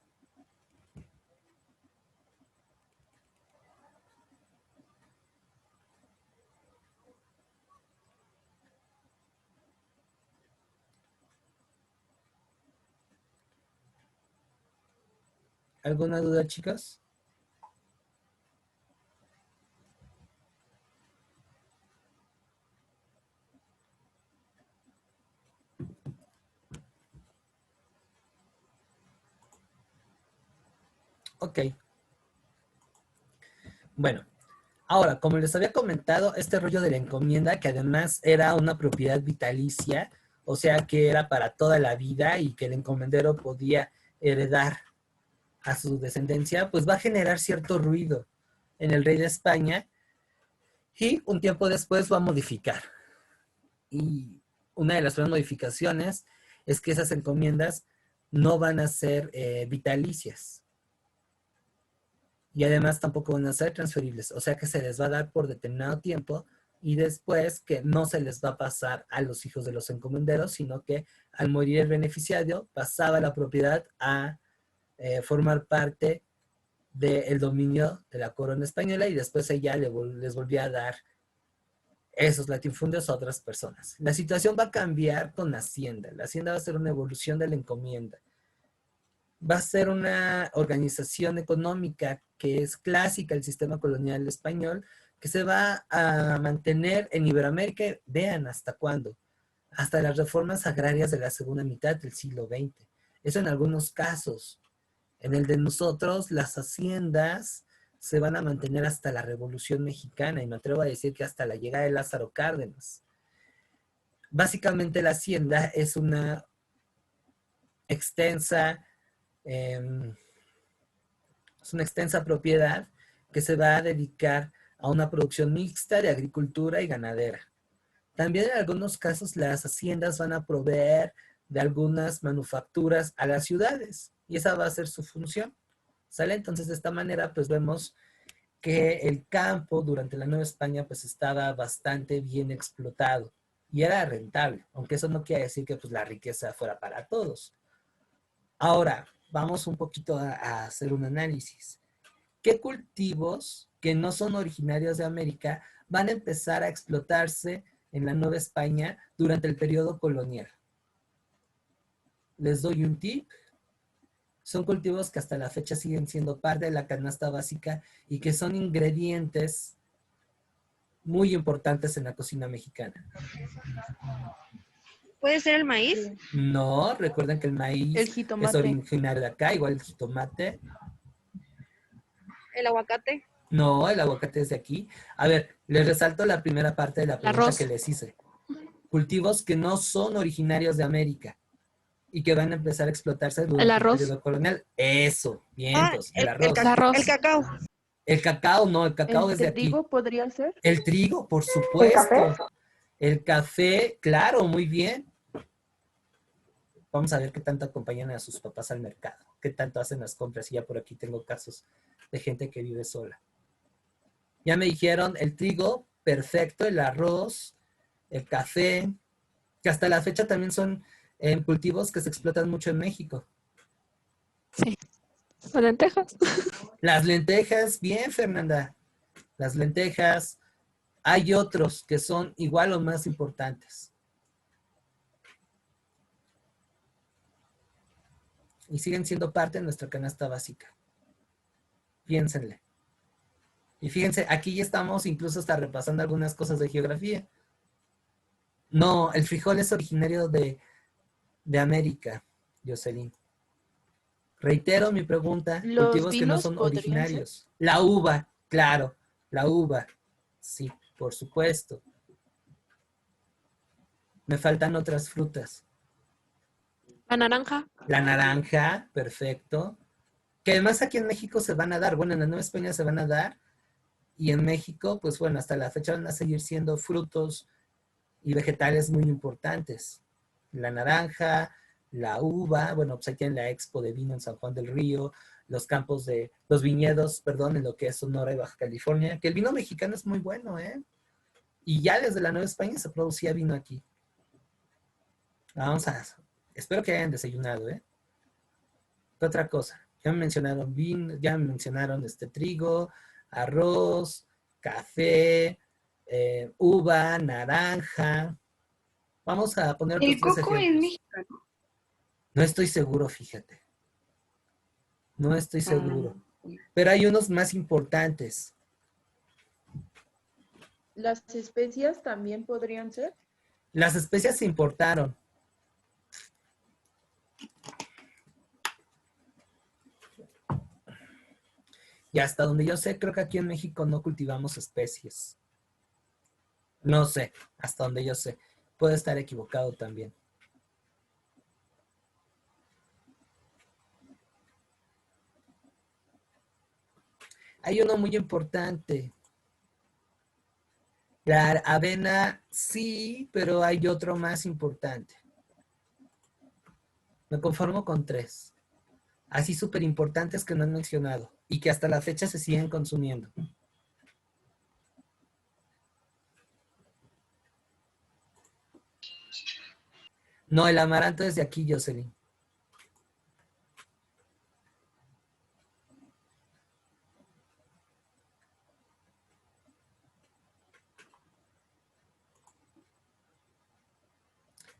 ¿Alguna duda, chicas? Ok. Bueno, ahora, como les había comentado, este rollo de la encomienda, que además era una propiedad vitalicia, o sea que era para toda la vida y que el encomendero podía heredar a su descendencia, pues va a generar cierto ruido en el rey de España y un tiempo después va a modificar. Y una de las primeras modificaciones es que esas encomiendas no van a ser vitalicias. Y además tampoco van a ser transferibles, o sea que se les va a dar por determinado tiempo y después que no se les va a pasar a los hijos de los encomenderos, sino que al morir el beneficiario pasaba la propiedad a formar parte del dominio de la corona española y después ella les volvía a dar esos latifundios a otras personas. La situación va a cambiar con la Hacienda. La Hacienda va a ser una evolución de la encomienda. Va a ser una organización económica que es clásica del sistema colonial español, que se va a mantener en Iberoamérica, vean hasta cuándo, hasta las reformas agrarias de la segunda mitad del siglo XX. Eso en algunos casos. En el de nosotros, las haciendas se van a mantener hasta la Revolución Mexicana, y me atrevo a decir que hasta la llegada de Lázaro Cárdenas. Básicamente la hacienda es una extensa es una extensa propiedad que se va a dedicar a una producción mixta de agricultura y ganadera. También en algunos casos las haciendas van a proveer de algunas manufacturas a las ciudades y esa va a ser su función. ¿Sale? Entonces de esta manera pues vemos que el campo durante la Nueva España pues estaba bastante bien explotado y era rentable, aunque eso no quiere decir que pues la riqueza fuera para todos. Ahora, vamos un poquito a hacer un análisis. ¿Qué cultivos que no son originarios de América van a empezar a explotarse en la Nueva España durante el periodo colonial? Les doy un tip. Son cultivos que hasta la fecha siguen siendo parte de la canasta básica y que son ingredientes muy importantes en la cocina mexicana. ¿Puede ser el maíz? No, recuerden que el maíz El jitomate. es originario de acá, igual el jitomate. ¿El aguacate? No, el aguacate es de aquí. A ver, les resalto la primera parte de la pregunta arroz. que les hice. Cultivos que no son originarios de América y que van a empezar a explotarse durante el arroz. periodo colonial. Eso, vientos, el arroz. El arroz. El cacao. El cacao, no, el cacao es de ¿El aquí. trigo podría ser? El trigo, por supuesto. El café, claro, muy bien. Vamos a ver qué tanto acompañan a sus papás al mercado, qué tanto hacen las compras. Y ya por aquí tengo casos de gente que vive sola. Ya me dijeron el trigo, perfecto, el arroz, el café, que hasta la fecha también son cultivos que se explotan mucho en México. Sí. ¿O lentejas? Las lentejas, bien, Fernanda. Las lentejas. Hay otros que son igual o más importantes. Y siguen siendo parte de nuestra canasta básica. Piénsenle. Y fíjense, aquí ya estamos incluso hasta repasando algunas cosas de geografía. No, el frijol es originario de América, Jocelyn. Reitero mi pregunta, ¿Los cultivos que no vinos son podrían ser? originarios. La uva, claro, la uva. Sí, por supuesto. Me faltan otras frutas. ¿La naranja? La naranja, perfecto. Que además aquí en México se van a dar. Bueno, en la Nueva España se van a dar. Y en México, pues bueno, hasta la fecha van a seguir siendo frutos y vegetales muy importantes. La naranja, la uva, bueno, pues aquí en la Expo de Vino en San Juan del Río, los viñedos, perdón, en lo que es Sonora y Baja California, que el vino mexicano es muy bueno, ¿eh? Y ya desde la Nueva España se producía vino aquí. Espero que hayan desayunado, ¿eh? ¿Qué otra cosa? Ya me mencionaron vino, ya me mencionaron trigo, arroz, café, uva, naranja. Vamos a poner otros El 3 coco es ejemplos. mexicano. No estoy seguro, fíjate. No estoy seguro. Ah, Pero hay unos más importantes. ¿Las especias también podrían ser? Las especias se importaron. Y hasta donde yo sé, creo que aquí en México no cultivamos especies. No sé, hasta donde yo sé. Puedo estar equivocado también. Hay uno muy importante. La avena sí, pero hay otro más importante. Me conformo con 3. Así súper importantes que no han mencionado y que hasta la fecha se siguen consumiendo. No, el amaranto es de aquí, Jocelyn.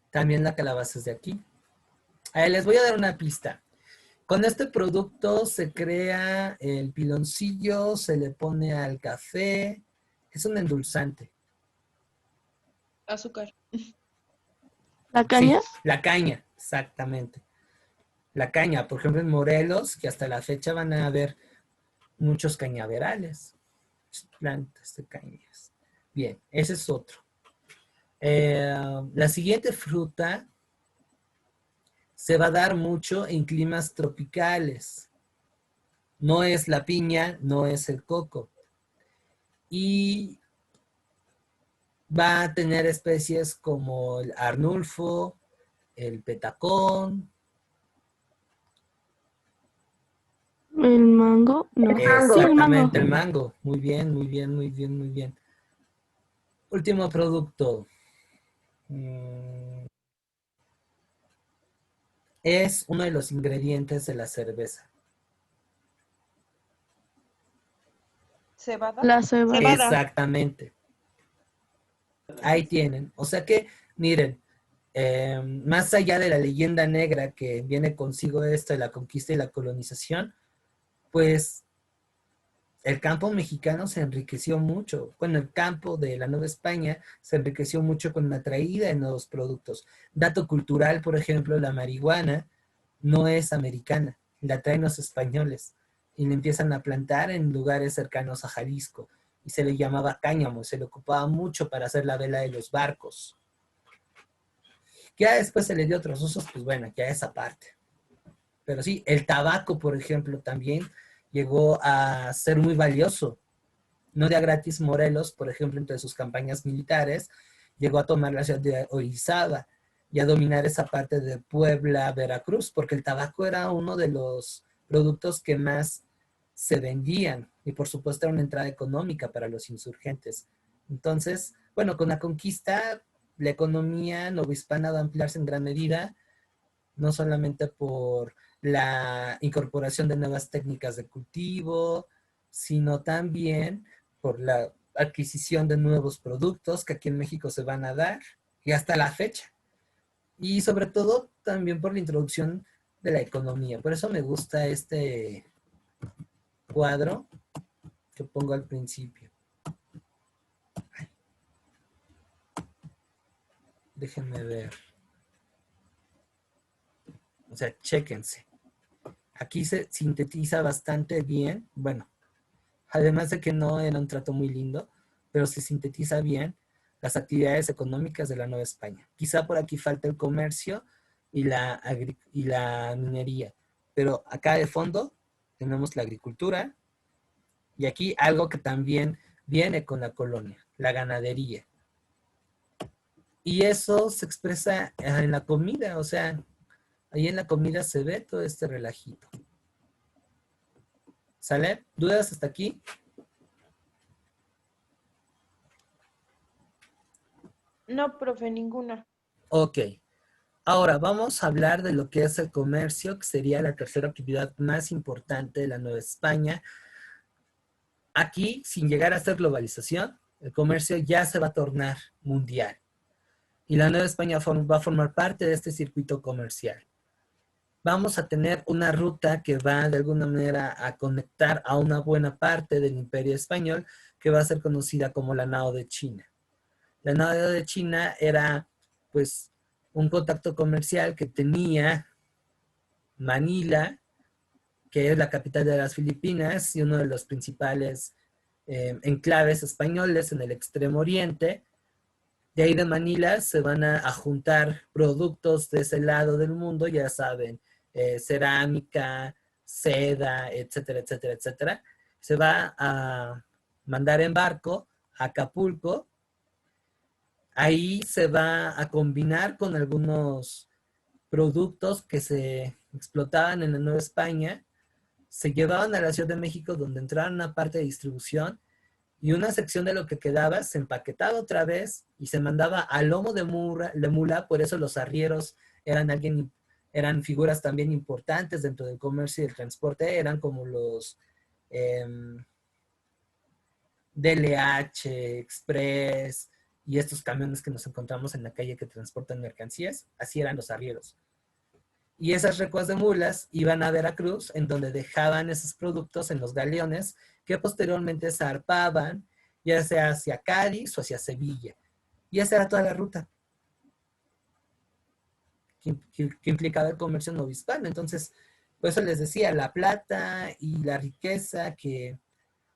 También la calabaza es de aquí. Les voy a dar una pista. Con este producto se crea el piloncillo, se le pone al café. Es un endulzante. Azúcar. ¿La caña? Sí, la caña, exactamente. La caña, por ejemplo, en Morelos, que hasta la fecha van a haber muchos cañaverales. Plantas de cañas. Bien, ese es otro. La siguiente fruta se va a dar mucho en climas tropicales. No es la piña, no es el coco. Y va a tener especies como el arnulfo, el petacón. ¿El mango? No. Sí, el mango. Exactamente, el mango. Muy bien, muy bien, muy bien, muy bien. Último producto. Es uno de los ingredientes de la cerveza. ¿Cebada? La cebada. Exactamente. Ahí tienen. O sea que, miren, más allá de la leyenda negra que viene consigo esto de la conquista y la colonización, pues el campo mexicano se enriqueció mucho. Bueno, el campo de la Nueva España se enriqueció mucho con la traída de nuevos productos. Dato cultural, por ejemplo, la marihuana no es americana, la traen los españoles y la empiezan a plantar en lugares cercanos a Jalisco y se le llamaba cáñamo, se le ocupaba mucho para hacer la vela de los barcos. Ya después se le dio otros usos, pues bueno, ya esa parte. Pero sí, el tabaco, por ejemplo, también llegó a ser muy valioso. No de a gratis Morelos, por ejemplo, entre sus campañas militares, llegó a tomar la ciudad de Orizaba y a dominar esa parte de Puebla, Veracruz, porque el tabaco era uno de los productos que más se vendían y por supuesto era una entrada económica para los insurgentes. Entonces, bueno, con la conquista, la economía novohispana va a ampliarse en gran medida, no solamente por la incorporación de nuevas técnicas de cultivo, sino también por la adquisición de nuevos productos que aquí en México se van a dar y hasta la fecha. Y sobre todo también por la introducción de la economía. Por eso me gusta este cuadro que pongo al principio. Déjenme ver. O sea, chéquense. Aquí se sintetiza bastante bien. Bueno, además de que no era un trato muy lindo, pero se sintetiza bien las actividades económicas de la Nueva España. Quizá por aquí falta el comercio y la minería, pero acá de fondo tenemos la agricultura y aquí algo que también viene con la colonia, la ganadería. Y eso se expresa en la comida, o sea, ahí en la comida se ve todo este relajito. ¿Sale? ¿Dudas hasta aquí? No, profe, ninguna. Ok. Ahora vamos a hablar de lo que es el comercio, que sería la tercera actividad más importante de la Nueva España. Aquí, sin llegar a ser globalización, el comercio ya se va a tornar mundial. Y la Nueva España va a formar parte de este circuito comercial. Vamos a tener una ruta que va de alguna manera a conectar a una buena parte del Imperio Español, que va a ser conocida como la Nao de China. La Nao de China era, pues, un contacto comercial que tenía Manila, que es la capital de las Filipinas y uno de los principales enclaves españoles en el Extremo Oriente. De ahí de Manila se van a juntar productos de ese lado del mundo, ya saben, cerámica, seda, etcétera, etcétera, etcétera. Se va a mandar en barco a Acapulco. Ahí se va a combinar con algunos productos que se explotaban en la Nueva España, se llevaban a la Ciudad de México, donde entraron una parte de distribución y una sección de lo que quedaba se empaquetaba otra vez y se mandaba a lomo de mula. Por eso los arrieros eran figuras también importantes dentro del comercio y el transporte, eran como los DLH, Express y estos camiones que nos encontramos en la calle que transportan mercancías. Así eran los arrieros. Y esas recuas de mulas iban a Veracruz, en donde dejaban esos productos en los galeones que posteriormente zarpaban, ya sea hacia Cádiz o hacia Sevilla. Y esa era toda la ruta que implicaba el comercio novohispano. Entonces, por eso les decía, la plata y la riqueza que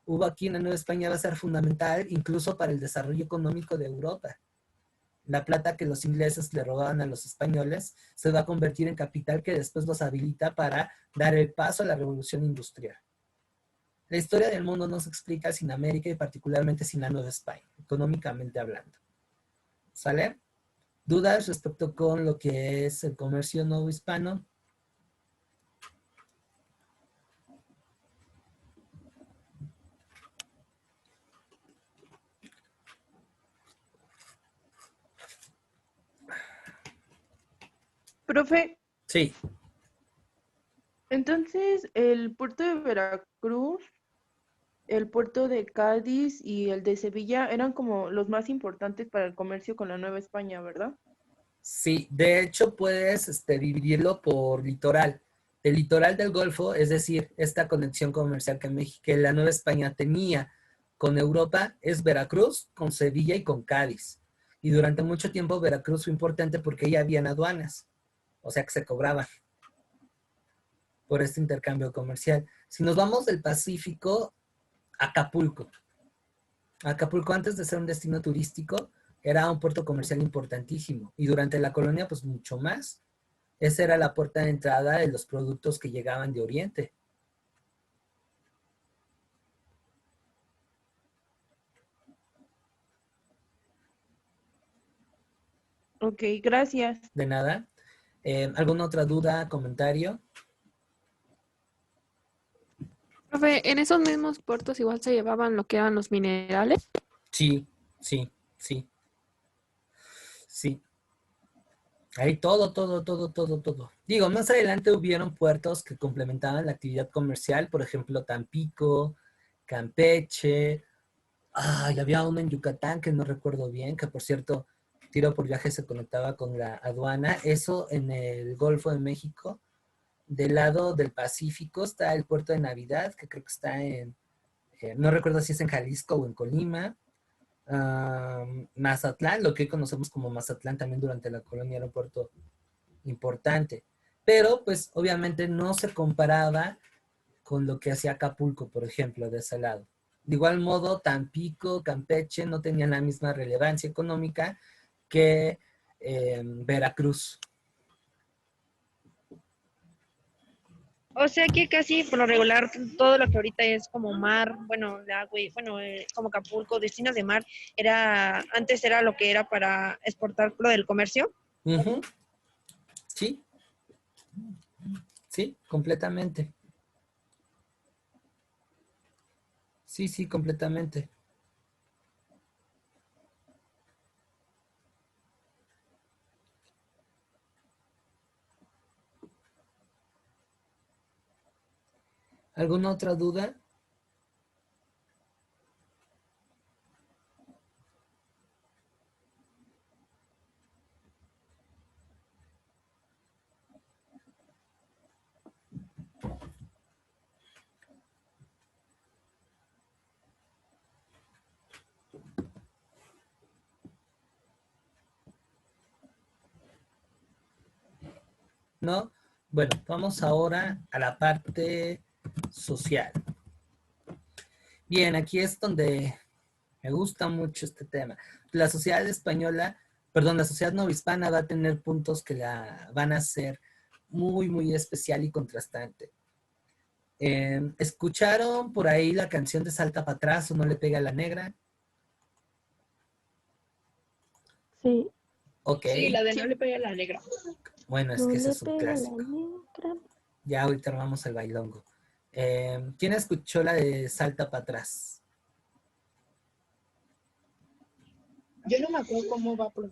hubo aquí en la Nueva España va a ser fundamental incluso para el desarrollo económico de Europa. La plata que los ingleses le robaban a los españoles se va a convertir en capital que después los habilita para dar el paso a la revolución industrial. La historia del mundo no se explica sin América y particularmente sin la Nueva España, económicamente hablando. ¿Sale? ¿Dudas respecto con lo que es el comercio novohispano? Profe, Sí. entonces el puerto de Veracruz, el puerto de Cádiz y el de Sevilla eran como los más importantes para el comercio con la Nueva España, ¿verdad? Sí, de hecho puedes dividirlo por litoral. El litoral del Golfo, es decir, esta conexión comercial que la Nueva España tenía con Europa, es Veracruz, con Sevilla y con Cádiz. Y durante mucho tiempo Veracruz fue importante porque ahí habían aduanas, o sea que se cobraba por este intercambio comercial. Si nos vamos del Pacífico, Acapulco. Acapulco, antes de ser un destino turístico, era un puerto comercial importantísimo. Y durante la colonia, pues mucho más. Esa era la puerta de entrada de los productos que llegaban de Oriente. Ok, gracias. De nada. ¿Alguna otra duda, comentario? Profe, en esos mismos puertos igual se llevaban lo que eran los minerales. Sí, sí, sí. Sí. Ahí todo. Digo, más adelante hubieron puertos que complementaban la actividad comercial, por ejemplo, Tampico, Campeche. Y había uno en Yucatán que no recuerdo bien, que por cierto, Tiro por Viaje se conectaba con la aduana. Eso en el Golfo de México. Del lado del Pacífico está el puerto de Navidad, que creo que está en, no recuerdo si es en Jalisco o en Colima. Mazatlán, lo que hoy conocemos como Mazatlán, también durante la colonia era un puerto importante. Pero pues obviamente no se comparaba con lo que hacía Acapulco, por ejemplo, de ese lado. De igual modo, Tampico, Campeche no tenían la misma relevancia económica que Veracruz. O sea que casi por lo regular todo lo que ahorita es como mar, bueno, agua, bueno, como Acapulco, destinos de mar, antes era lo que era para exportar lo del comercio. Uh-huh. Sí, completamente. Sí, completamente. ¿Alguna otra duda? ¿No? Bueno, vamos ahora a la parte social. Bien, aquí es donde me gusta mucho este tema. La sociedad española, perdón, la sociedad novohispana va a tener puntos que la van a hacer muy, muy especial y contrastante. ¿Escucharon por ahí la canción de Salta para atrás o No le pega a la negra? Sí. Ok. Sí, la de No le pega a la negra. Bueno, es No que ese le es un pega la clásico. negra. Ya ahorita vamos al bailongo. ¿Quién escuchó la de Salta para atrás? Yo no me acuerdo cómo va por...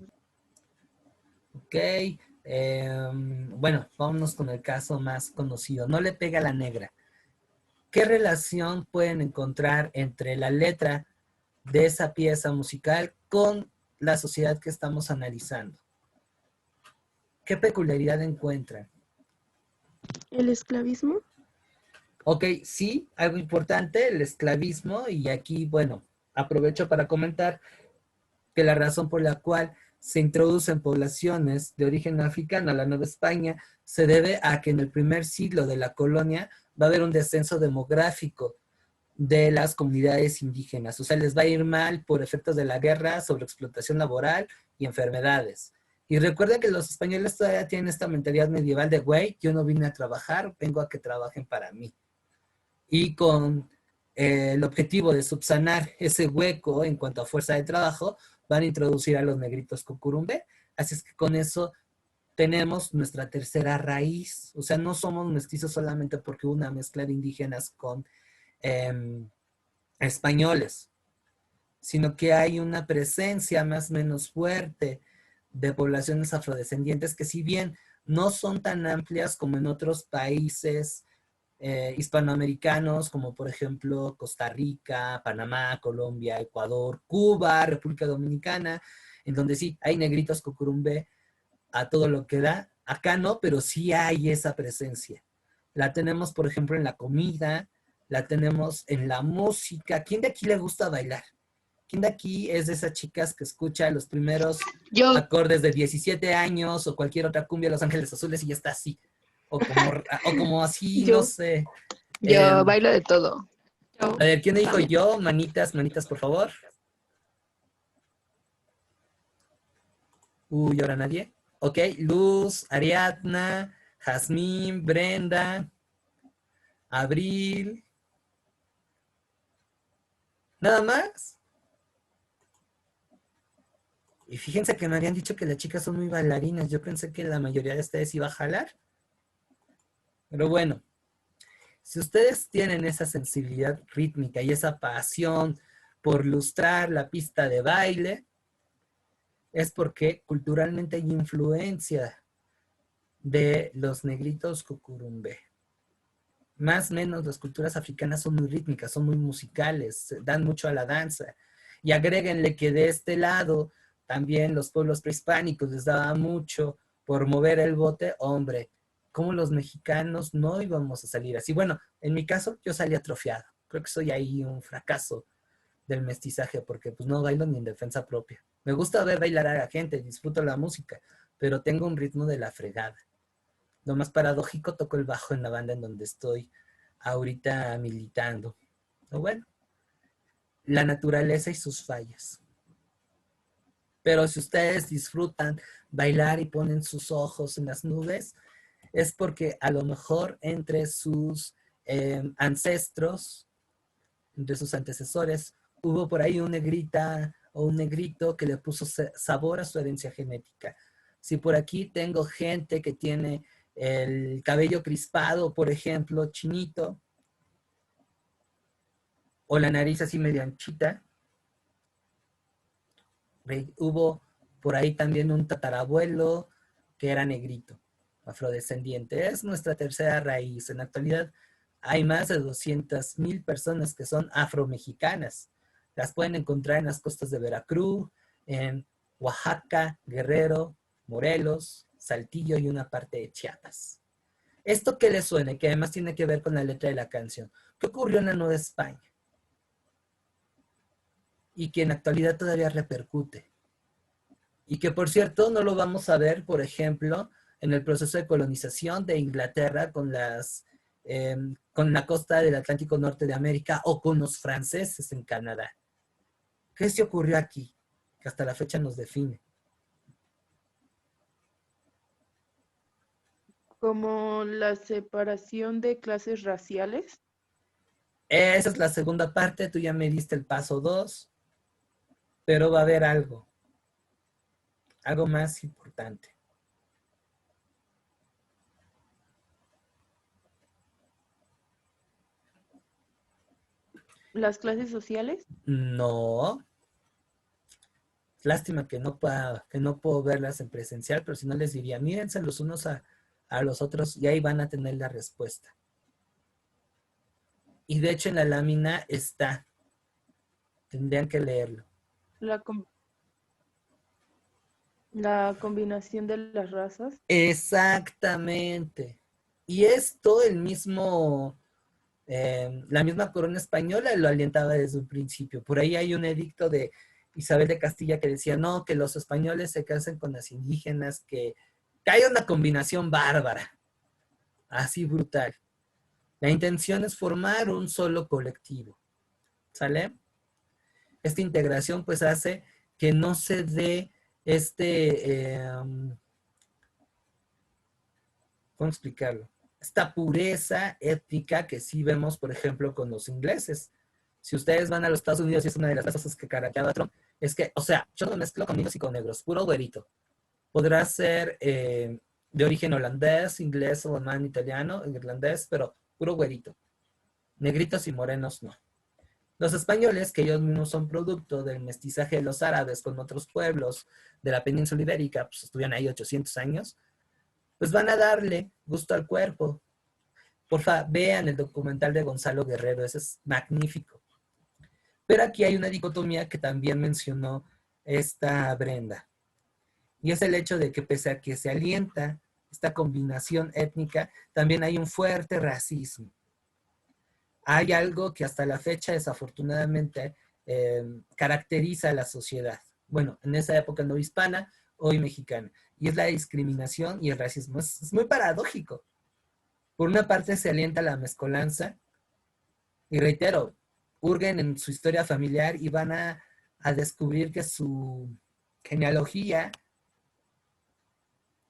Ok. Bueno, vámonos con el caso más conocido. No le pega a la negra. ¿Qué relación pueden encontrar entre la letra de esa pieza musical con la sociedad que estamos analizando? ¿Qué peculiaridad encuentran? ¿El esclavismo? Ok, sí, algo importante, el esclavismo, y aquí, bueno, aprovecho para comentar que la razón por la cual se introducen poblaciones de origen africano a la Nueva España se debe a que en el primer siglo de la colonia va a haber un descenso demográfico de las comunidades indígenas. O sea, les va a ir mal por efectos de la guerra, sobreexplotación laboral y enfermedades. Y recuerden que los españoles todavía tienen esta mentalidad medieval de, güey, yo no vine a trabajar, vengo a que trabajen para mí. Y con el objetivo de subsanar ese hueco en cuanto a fuerza de trabajo, van a introducir a los negritos cucurumbe. Así es que con eso tenemos nuestra tercera raíz. O sea, no somos mestizos solamente porque hubo una mezcla de indígenas con españoles, sino que hay una presencia más o menos fuerte de poblaciones afrodescendientes que si bien no son tan amplias como en otros países hispanoamericanos, como por ejemplo Costa Rica, Panamá, Colombia, Ecuador, Cuba, República Dominicana, en donde sí hay negritos cucurumbe a todo lo que da. Acá no, pero sí hay esa presencia. La tenemos, por ejemplo, en la comida, la tenemos en la música. ¿Quién de aquí le gusta bailar? ¿Quién de aquí es de esas chicas que escucha los primeros acordes de 17 años o cualquier otra cumbia de Los Ángeles Azules y ya está así? O como así, Yo. no sé. Yo bailo de todo. A ver, ¿quién dijo yo? Manitas, por favor. Uy, ¿ahora nadie? Ok, Luz, Ariadna, Jazmín, Brenda, Abril. ¿Nada más? Y fíjense que me habían dicho que las chicas son muy bailarinas. Yo pensé que la mayoría de ustedes iba a jalar. Pero bueno, si ustedes tienen esa sensibilidad rítmica y esa pasión por lustrar la pista de baile, es porque culturalmente hay influencia de los negritos cucurumbé. Más o menos las culturas africanas son muy rítmicas, son muy musicales, dan mucho a la danza. Y agréguenle que de este lado también los pueblos prehispánicos les daba mucho por mover el bote. Hombre, ¿cómo los mexicanos no íbamos a salir así? Bueno, en mi caso yo salí atrofiado. Creo que soy ahí un fracaso del mestizaje porque pues no bailo ni en defensa propia. Me gusta ver bailar a la gente, disfruto la música, pero tengo un ritmo de la fregada. Lo más paradójico, toco el bajo en la banda en donde estoy ahorita militando. O bueno, la naturaleza y sus fallas. Pero si ustedes disfrutan bailar y ponen sus ojos en las nubes, es porque a lo mejor entre sus ancestros, entre sus antecesores, hubo por ahí una negrita o un negrito que le puso sabor a su herencia genética. Si por aquí tengo gente que tiene el cabello crispado, por ejemplo, chinito, o la nariz así medio anchita, hubo por ahí también un tatarabuelo que era negrito, afrodescendiente. Es nuestra tercera raíz. En la actualidad hay más de 200,000 personas que son afromexicanas. Las pueden encontrar en las costas de Veracruz, en Oaxaca, Guerrero, Morelos, Saltillo y una parte de Chiapas. Esto que les suene, que además tiene que ver con la letra de la canción. ¿Qué ocurrió en la Nueva España? Y que en la actualidad todavía repercute. Y que, por cierto, no lo vamos a ver, por ejemplo, en el proceso de colonización de Inglaterra con la costa del Atlántico Norte de América o con los franceses en Canadá. ¿Qué se ocurrió aquí? Que hasta la fecha nos define. Como la separación de clases raciales. Esa es la segunda parte, tú ya me diste el paso 2, pero va a haber algo más importante. ¿Las clases sociales? No. Lástima que no puedo verlas en presencial, pero si no les diría, mírense los unos a los otros y ahí van a tener la respuesta. Y de hecho en la lámina está. Tendrían que leerlo. La combinación de las razas. Exactamente. Y esto la misma corona española lo alentaba desde un principio. Por ahí hay un edicto de Isabel de Castilla que decía, no, que los españoles se casen con las indígenas, que haya una combinación bárbara, así brutal. La intención es formar un solo colectivo, ¿sale? Esta integración pues hace que no se dé ¿cómo explicarlo? Esta pureza étnica que sí vemos, por ejemplo, con los ingleses. Si ustedes van a los Estados Unidos, y es una de las cosas que caracterizaba a Trump, es que, o sea, yo no mezclo con niños y con negros, puro güerito. Podrá ser de origen holandés, inglés, alemán, italiano, irlandés, pero puro güerito. Negritos y morenos no. Los españoles, que ellos mismos son producto del mestizaje de los árabes con otros pueblos de la península ibérica, pues estuvieron ahí 800 años, pues van a darle gusto al cuerpo. Porfa, vean el documental de Gonzalo Guerrero, ese es magnífico. Pero aquí hay una dicotomía que también mencionó esta Brenda. Y es el hecho de que pese a que se alienta esta combinación étnica, también hay un fuerte racismo. Hay algo que hasta la fecha desafortunadamente caracteriza a la sociedad. Bueno, en esa época no hispana, hoy mexicana. Y es la discriminación y el racismo. Es muy paradójico. Por una parte se alienta la mezcolanza. Y reitero, hurguen en su historia familiar y van a descubrir que su genealogía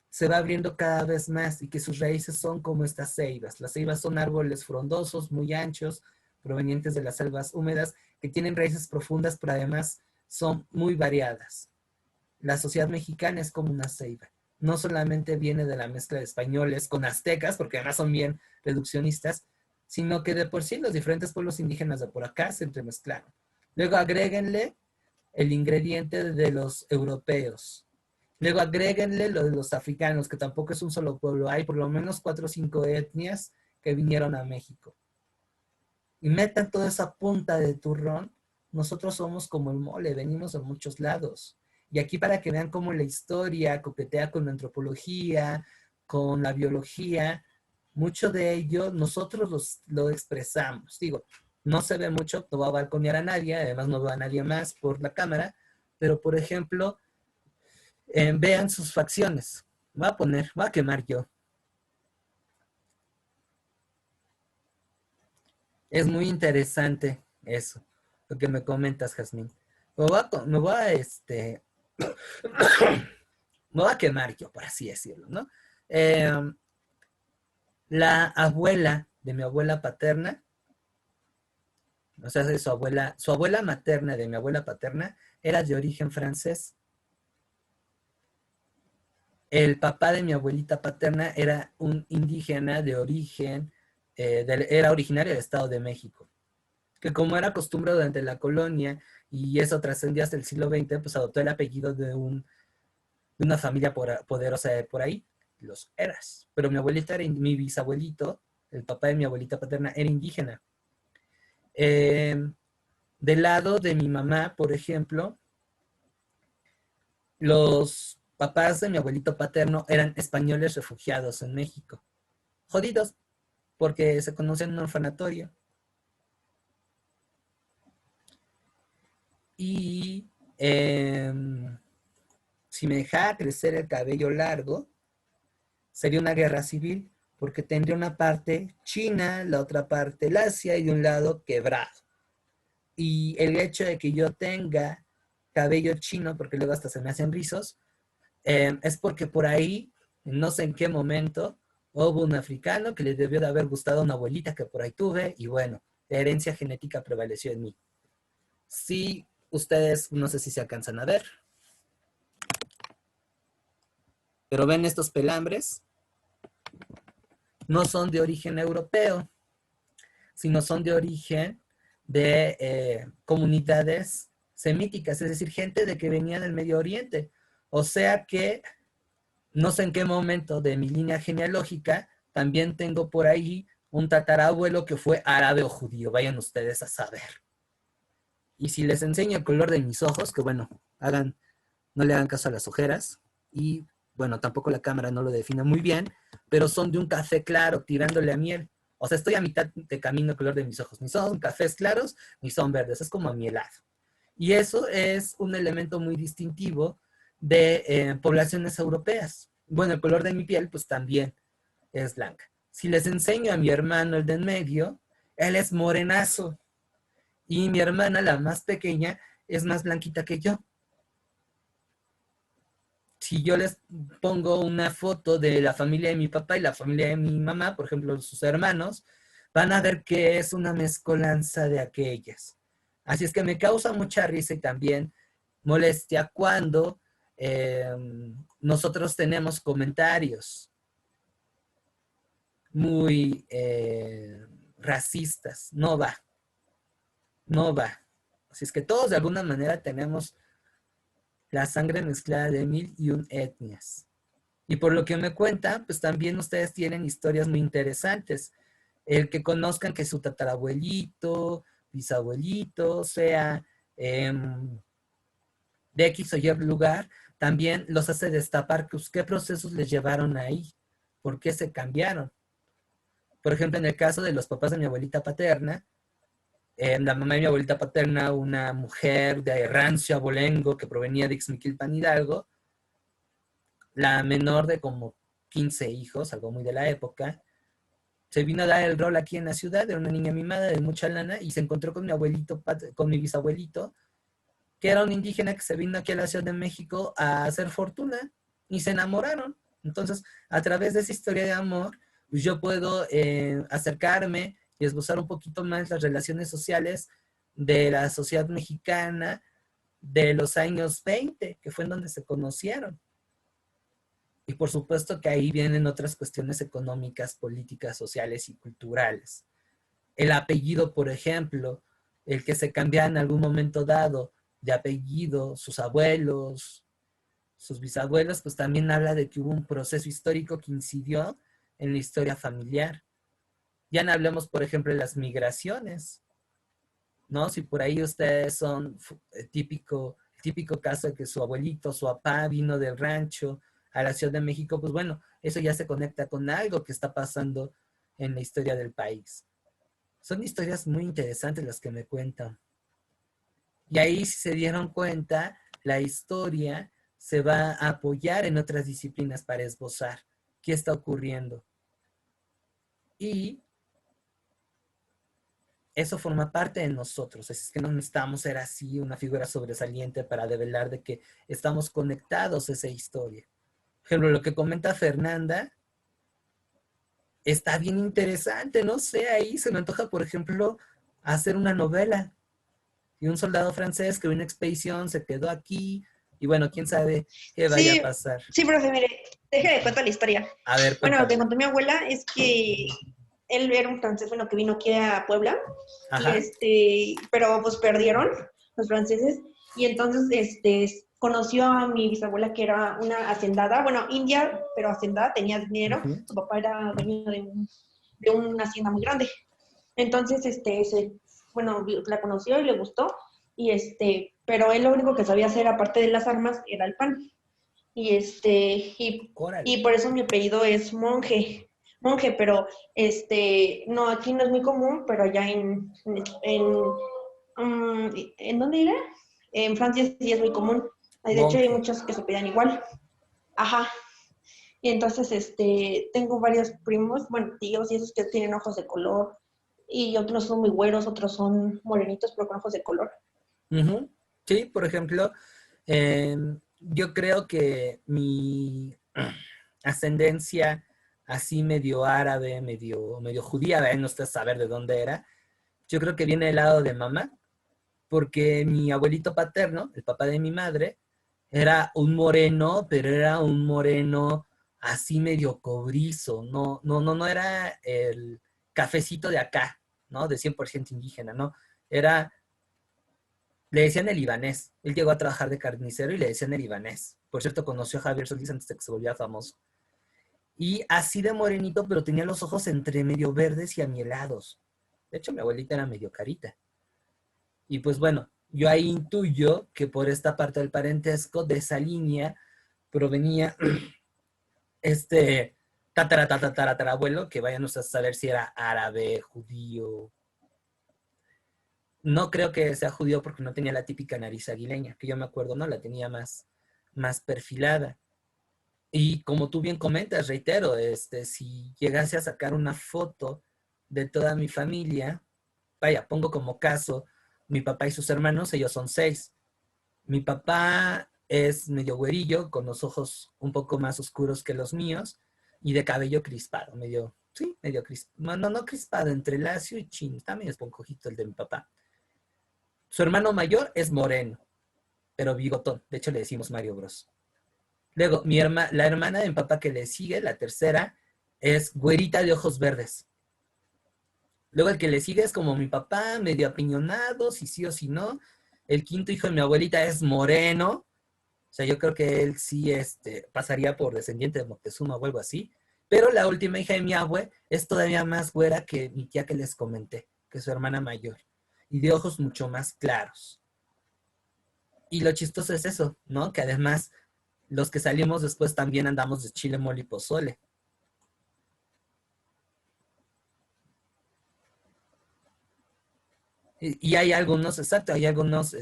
se va abriendo cada vez más y que sus raíces son como estas ceibas. Las ceibas son árboles frondosos, muy anchos, provenientes de las selvas húmedas, que tienen raíces profundas, pero además son muy variadas. La sociedad mexicana es como una ceiba. No solamente viene de la mezcla de españoles con aztecas, porque además son bien reduccionistas, sino que de por sí los diferentes pueblos indígenas de por acá se entremezclaron. Luego agréguenle el ingrediente de los europeos. Luego agréguenle lo de los africanos, que tampoco es un solo pueblo. Hay por lo menos 4 o 5 etnias que vinieron a México. Y metan toda esa punta de turrón. Nosotros somos como el mole, venimos de muchos lados. Y aquí para que vean cómo la historia coquetea con la antropología, con la biología, mucho de ello nosotros lo expresamos. Digo, no se ve mucho, no va a balconear a nadie, además no veo a nadie más por la cámara, pero por ejemplo, vean sus facciones. Voy a quemar yo. Es muy interesante eso, lo que me comentas, Jazmín. Me voy a quemar yo, por así decirlo, ¿no? La abuela de mi abuela paterna, o sea, de su abuela materna de mi abuela paterna era de origen francés. El papá de mi abuelita paterna era un indígena de origen, era originario del Estado de México, que como era costumbre durante la colonia, y eso trascendió hasta el siglo XX, pues adoptó el apellido de una familia poderosa de por ahí, los Eras. Pero mi bisabuelito, el papá de mi abuelita paterna, era indígena. Del lado de mi mamá, por ejemplo, los papás de mi abuelito paterno eran españoles refugiados en México. Jodidos, porque se conocían en un orfanatorio. Y si me dejara crecer el cabello largo, sería una guerra civil, porque tendría una parte china, la otra parte lacia y de un lado quebrado. Y el hecho de que yo tenga cabello chino, porque luego hasta se me hacen rizos, es porque por ahí, no sé en qué momento, hubo un africano que le debió de haber gustado a una abuelita que por ahí tuve, y bueno, la herencia genética prevaleció en mí. Sí, ustedes no sé si se alcanzan a ver, pero ven estos pelambres, no son de origen europeo, sino son de origen de comunidades semíticas, es decir, gente de que venía del Medio Oriente. O sea que no sé en qué momento de mi línea genealógica también tengo por ahí un tatarabuelo que fue árabe o judío, vayan ustedes a saber. Y si les enseño el color de mis ojos, que bueno, no le hagan caso a las ojeras, y bueno, tampoco la cámara no lo define muy bien, pero son de un café claro, tirándole a miel. O sea, estoy a mitad de camino el color de mis ojos. Ni son cafés claros, ni son verdes, es como amielado. Y eso es un elemento muy distintivo de poblaciones europeas. Bueno, el color de mi piel, pues también es blanca. Si les enseño a mi hermano, el de en medio, él es morenazo. Y mi hermana, la más pequeña, es más blanquita que yo. Si yo les pongo una foto de la familia de mi papá y la familia de mi mamá, por ejemplo, sus hermanos, van a ver que es una mezcolanza de aquellas. Así es que me causa mucha risa y también molestia cuando nosotros tenemos comentarios muy racistas. No va. Así es que todos de alguna manera tenemos la sangre mezclada de 1001 etnias. Y por lo que me cuentan, pues también ustedes tienen historias muy interesantes. El que conozcan que su tatarabuelito, bisabuelito, sea de X o Y lugar, también los hace destapar qué procesos les llevaron ahí, por qué se cambiaron. Por ejemplo, en el caso de los papás de mi abuelita paterna, la mamá de mi abuelita paterna, una mujer de rancio abolengo que provenía de Ixmiquilpan, Hidalgo, la menor de como 15 hijos, algo muy de la época, se vino a dar el rol aquí en la ciudad, era una niña mimada de mucha lana, y se encontró con mi bisabuelito, que era un indígena que se vino aquí a la Ciudad de México a hacer fortuna, y se enamoraron. Entonces, a través de esa historia de amor, pues yo puedo acercarme y esbozar un poquito más las relaciones sociales de la sociedad mexicana de los años 20, que fue en donde se conocieron. Y por supuesto que ahí vienen otras cuestiones económicas, políticas, sociales y culturales. El apellido, por ejemplo, el que se cambia en algún momento dado de apellido, sus abuelos, sus bisabuelos, pues también habla de que hubo un proceso histórico que incidió en la historia familiar. Ya no hablemos, por ejemplo, de las migraciones, ¿no? Si por ahí ustedes son típico caso de que su abuelito, su papá vino del rancho a la Ciudad de México, pues bueno, eso ya se conecta con algo que está pasando en la historia del país. Son historias muy interesantes las que me cuentan. Y ahí, si se dieron cuenta, la historia se va a apoyar en otras disciplinas para esbozar qué está ocurriendo. Y eso forma parte de nosotros. Es que no necesitamos ser así una figura sobresaliente para develar de que estamos conectados a esa historia. Por ejemplo, lo que comenta Fernanda está bien interesante. No sé, ahí se me antoja, por ejemplo, hacer una novela. Y un soldado francés que una expedición se quedó aquí. Y bueno, quién sabe qué vaya a pasar. Sí, profe, mire, déjeme contar la historia. A ver, Bueno, lo que cuéntame. contó mi abuela es que él era un francés, bueno, que vino aquí a Puebla, Ajá. pero pues perdieron los franceses, y entonces conoció a mi bisabuela que era una hacendada, bueno, india, pero hacendada, tenía dinero, Ujú. su papá era dueño de una hacienda muy grande. Entonces, bueno, la conoció y le gustó, pero él lo único que sabía hacer, aparte de las armas, era el pan. Y Órale. y por eso mi apellido es monje, pero no, aquí no es muy común, pero allá ¿en dónde era? En Francia sí es muy común. De hecho hay Monje. muchos que se pedían igual. Ajá. Y entonces tengo varios primos, bueno, tíos y esos que tienen ojos de color, y otros son muy güeros, otros son morenitos, pero con ojos de color. Ujú. Sí, por ejemplo, yo creo que mi ascendencia así medio árabe, medio judía, no sé saber de dónde era, yo creo que viene del lado de mamá, porque mi abuelito paterno, el papá de mi madre, era un moreno, pero era un moreno así medio cobrizo, no era el cafecito de acá, ¿no? De 100% indígena, ¿no? Era, le decían el libanés. Él llegó a trabajar de carnicero y le decían el libanés. Por cierto, conoció a Javier Solís antes de que se volviera famoso. Y así de morenito, pero tenía los ojos entre medio verdes y amielados. De hecho, mi abuelita era medio carita. Y pues bueno, yo ahí intuyo que por esta parte del parentesco de esa línea provenía este tatarabuelo, que vayan a saber si era árabe, judío. No creo que sea judío porque no tenía la típica nariz aguileña, que yo me acuerdo, no, la tenía más perfilada. Y como tú bien comentas, reitero, si llegase a sacar una foto de toda mi familia, vaya, pongo como caso mi papá y sus hermanos, ellos son 6. Mi papá es medio güerillo, con los ojos un poco más oscuros que los míos, y de cabello crispado, medio crispado, no crispado, entre lacio y chino, está medio esponjojito el de mi papá. Su hermano mayor es moreno, pero bigotón, de hecho le decimos Mario Bros. Luego, la hermana de mi papá que le sigue, la tercera, es güerita de ojos verdes. Luego el que le sigue es como mi papá, medio apiñonado, si sí o si no. El quinto hijo de mi abuelita es moreno. O sea, yo creo que él sí pasaría por descendiente de Moctezuma o algo así. Pero la última hija de mi abue es todavía más güera que mi tía que les comenté, que es su hermana mayor. Y de ojos mucho más claros. Y lo chistoso es eso, ¿no? Que además los que salimos después también andamos de chile, mole y pozole. Y hay algunos, exacto, hay algunos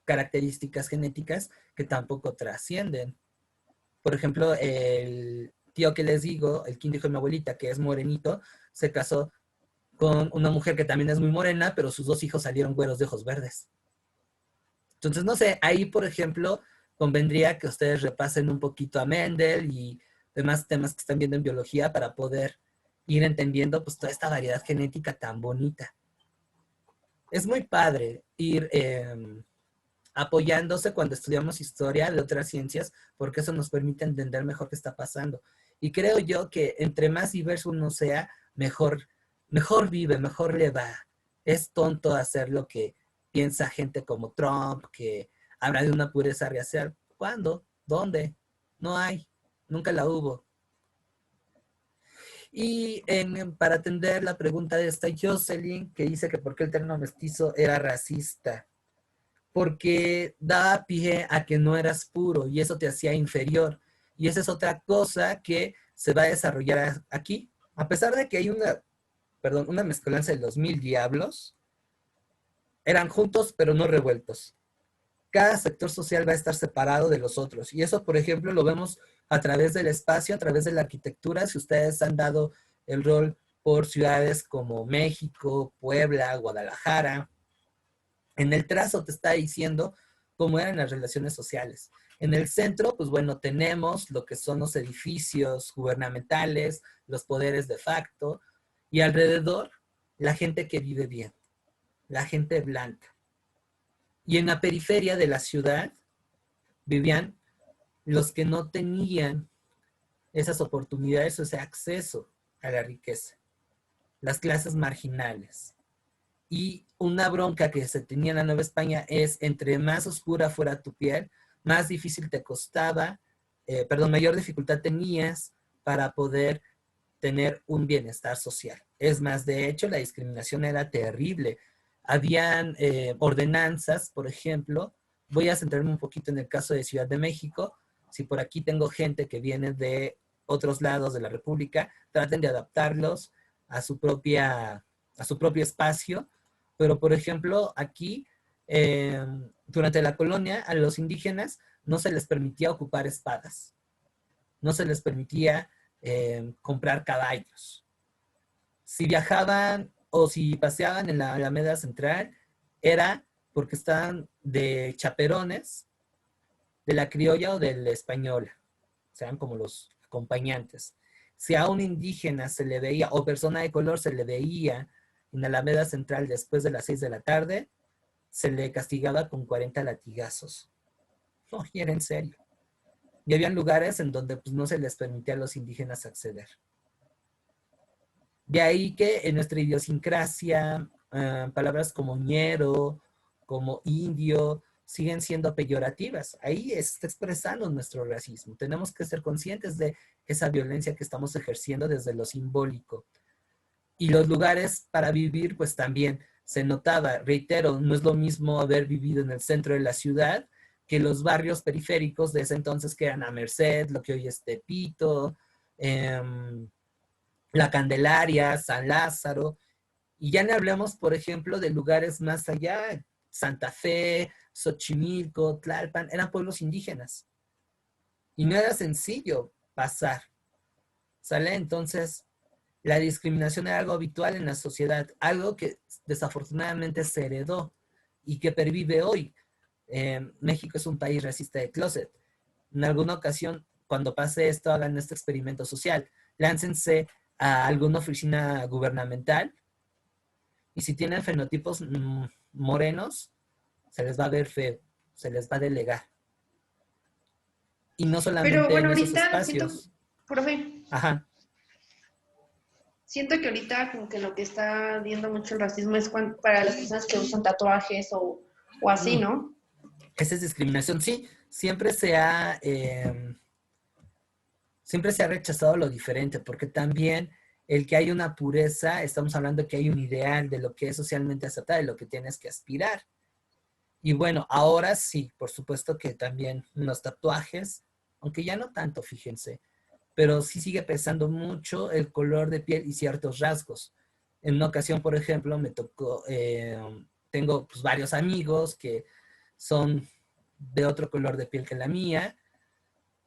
características genéticas que tampoco trascienden. Por ejemplo, el tío que les digo, el quinto hijo de mi abuelita, que es morenito, se casó con una mujer que también es muy morena, pero sus 2 hijos salieron güeros de ojos verdes. Entonces, no sé, ahí, por ejemplo, convendría que ustedes repasen un poquito a Mendel y demás temas que están viendo en biología para poder ir entendiendo pues toda esta variedad genética tan bonita. Es muy padre ir apoyándose cuando estudiamos historia de otras ciencias, porque eso nos permite entender mejor qué está pasando. Y creo yo que entre más diverso uno sea, mejor vive, mejor le va. Es tonto hacer lo que piensa gente como Trump que habla de una pureza racial. ¿Cuándo? ¿Dónde? No hay, nunca la hubo. Y para atender la pregunta de esta Jocelyn, que dice que por qué el término mestizo era racista. Porque daba pie a que no eras puro y eso te hacía inferior. Y esa es otra cosa que se va a desarrollar aquí. A pesar de que hay una mezcolanza de los 1000 diablos, eran juntos pero no revueltos. Cada sector social va a estar separado de los otros. Y eso, por ejemplo, lo vemos a través del espacio, a través de la arquitectura. Si ustedes han dado el rol por ciudades como México, Puebla, Guadalajara, en el trazo te está diciendo cómo eran las relaciones sociales. En el centro, pues bueno, tenemos lo que son los edificios gubernamentales, los poderes de facto, y alrededor, la gente que vive bien, la gente blanca. Y en la periferia de la ciudad vivían los que no tenían esas oportunidades o ese acceso a la riqueza, las clases marginales. Y una bronca que se tenía en la Nueva España es entre más oscura fuera tu piel, más difícil te costaba, mayor dificultad tenías para poder tener un bienestar social. Es más, de hecho, la discriminación era terrible. Habían ordenanzas, por ejemplo, voy a centrarme un poquito en el caso de Ciudad de México. Si por aquí tengo gente que viene de otros lados de la República, traten de adaptarlos a su propio espacio. Pero, por ejemplo, aquí, durante la colonia, a los indígenas no se les permitía ocupar espadas. No se les permitía comprar caballos. Si viajaban o si paseaban en la Alameda Central, era porque estaban de chaperones de la criolla o de la española. Sean como los acompañantes. Si a un indígena se le veía, o persona de color se le veía en la Alameda Central después de las 6 de la tarde, se le castigaba con 40 latigazos. No, y era en serio. Y había lugares en donde pues, no se les permitía a los indígenas acceder. De ahí que en nuestra idiosincrasia, palabras como ñero, como indio, siguen siendo peyorativas. Ahí está expresando nuestro racismo. Tenemos que ser conscientes de esa violencia que estamos ejerciendo desde lo simbólico. Y los lugares para vivir, pues también se notaba, reitero, no es lo mismo haber vivido en el centro de la ciudad que los barrios periféricos de ese entonces que eran a Merced, lo que hoy es Tepito, La Candelaria, San Lázaro, y ya no hablemos, por ejemplo, de lugares más allá, Santa Fe, Xochimilco, Tlalpan, eran pueblos indígenas. Y no era sencillo pasar, ¿sale? Entonces, la discriminación era algo habitual en la sociedad, algo que desafortunadamente se heredó y que pervive hoy. México es un país racista de closet. En alguna ocasión, cuando pase esto, hagan este experimento social. Láncense a alguna oficina gubernamental y si tienen fenotipos morenos, se les va a ver feo, se les va a delegar. Y no solamente Pero bueno, en esos ahorita siento, espacios. profe, Ajá. siento que ahorita como que lo que está viendo mucho el racismo es para las personas que usan tatuajes o así, ¿no? Esa es discriminación, sí. Siempre se ha rechazado lo diferente, porque también el que hay una pureza, estamos hablando de que hay un ideal de lo que es socialmente aceptable, de lo que tienes que aspirar. Y bueno, ahora sí, por supuesto que también los tatuajes, aunque ya no tanto, fíjense, pero sí sigue pesando mucho el color de piel y ciertos rasgos. En una ocasión, por ejemplo, me tocó, tengo pues, varios amigos que son de otro color de piel que la mía.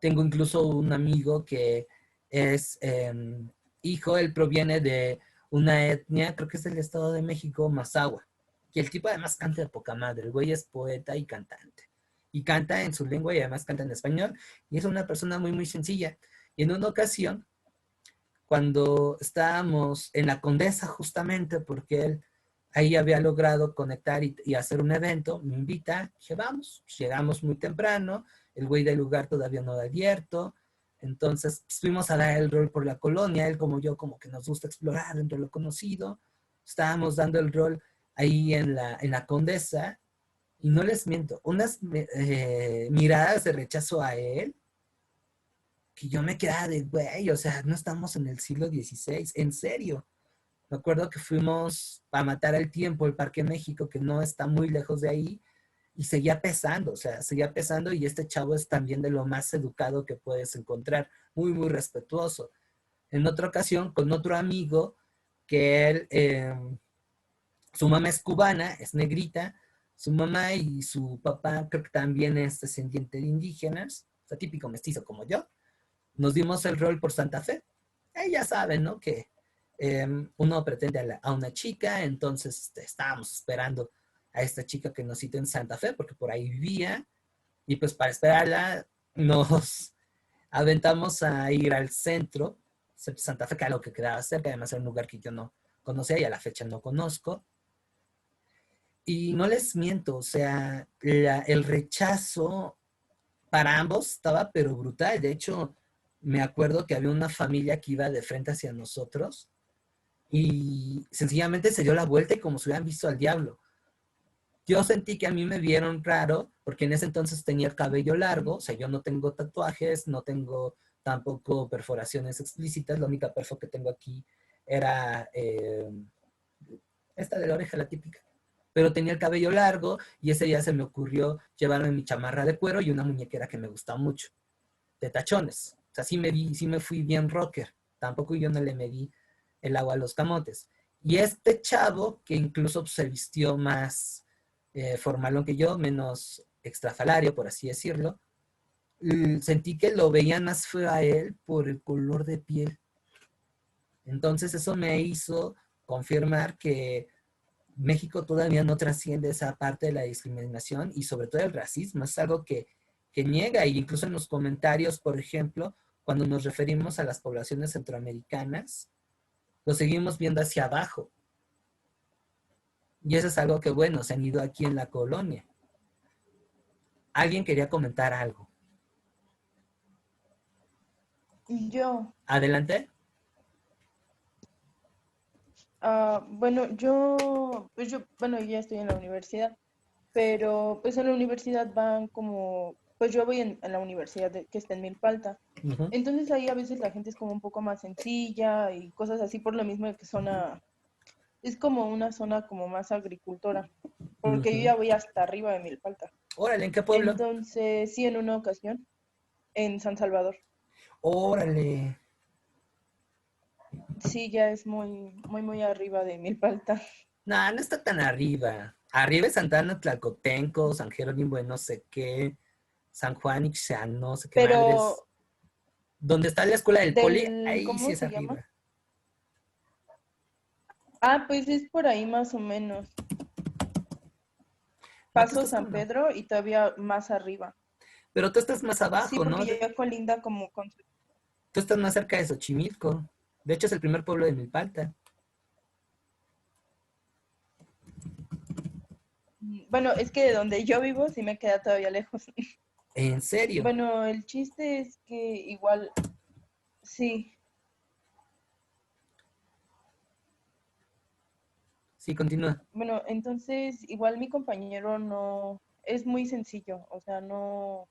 Tengo incluso un amigo que es hijo, él proviene de una etnia, creo que es del Estado de México, Mazahua. Y el tipo además canta de poca madre. El güey es poeta y cantante. Y canta en su lengua y además canta en español. Y es una persona muy, muy sencilla. Y en una ocasión, cuando estábamos en la Condesa justamente, porque él ahí había logrado conectar y hacer un evento, me invita, dije, vamos, llegamos muy temprano, el güey del lugar todavía no había abierto, entonces pues, fuimos a dar el rol por la colonia, él como yo, como que nos gusta explorar dentro de lo conocido, estábamos dando el rol ahí en la Condesa, y no les miento, unas miradas de rechazo a él, que yo me quedaba de, güey, o sea, no estamos en el siglo XVI, en serio. Me acuerdo que fuimos a matar al tiempo, el Parque México, que no está muy lejos de ahí, y seguía pesando, o sea, seguía pesando, y este chavo es también de lo más educado que puedes encontrar, muy, muy respetuoso. En otra ocasión, con otro amigo, que él, su mamá es cubana, es negrita, su mamá y su papá creo que también es descendiente de indígenas, o sea, típico mestizo como yo. Nos dimos el rol por Santa Fe. Ya saben, ¿no? Que uno pretende a una chica, entonces estábamos esperando a esta chica que nos citó en Santa Fe, porque por ahí vivía, y pues para esperarla nos aventamos a ir al centro, Santa Fe, que era lo que quedaba cerca, además era un lugar que yo no conocía y a la fecha no conozco. Y no les miento, o sea, el rechazo para ambos estaba pero brutal. De hecho, me acuerdo que había una familia que iba de frente hacia nosotros y sencillamente se dio la vuelta y como si hubieran visto al diablo. Yo sentí que a mí me vieron raro porque en ese entonces tenía el cabello largo, o sea, yo no tengo tatuajes, no tengo tampoco perforaciones explícitas, la única perfo que tengo aquí era esta de la oreja, la típica. Pero tenía el cabello largo y ese día se me ocurrió llevarme mi chamarra de cuero y una muñequera que me gustaba mucho, de tachones. O sea, sí me fui bien rocker. Tampoco yo no le medí el agua a los camotes. Y este chavo, que incluso se vistió más formalón que yo, menos extrafalario, por así decirlo, sentí que lo veían más feo a él por el color de piel. Entonces eso me hizo confirmar que México todavía no trasciende esa parte de la discriminación y sobre todo el racismo. Es algo que niega, e incluso en los comentarios, por ejemplo, cuando nos referimos a las poblaciones centroamericanas, lo seguimos viendo hacia abajo. Y eso es algo que, bueno, se han ido aquí en la colonia. Alguien quería comentar algo. Yo, Adelante. bueno, bueno, ya estoy en la universidad, pero pues en la universidad van como, pues yo voy en la universidad que está en Milpalta. Uh-huh. Entonces ahí a veces la gente es como un poco más sencilla y cosas así por lo mismo de que es como una zona como más agricultora, porque yo Uh-huh. ya voy hasta arriba de Milpalta. Órale, ¿en qué pueblo? Entonces, sí, en una ocasión, en San Salvador, Órale. sí, ya es muy, muy, muy arriba de Milpalta. No, no está tan arriba. Arriba es Santana, Tlacotenco, San Jerónimo de no sé qué, San Juan Ixán, no sé qué madres. Pero Donde está la escuela del poli, ahí sí ¿cómo es se llama? arriba. Pues es por ahí más o menos. No, tú Paso estás San como... Pedro y todavía más arriba. Pero tú estás más Sí, abajo, ¿no? porque ya colinda como con... Tú estás más cerca de Xochimilco. De hecho, es el primer pueblo de Milpalta. Bueno, es que de donde yo vivo sí me queda todavía lejos. ¿En serio? Bueno, el chiste es que igual, sí. Sí, continúa. Bueno, entonces igual mi compañero no, es muy sencillo, o sea, no,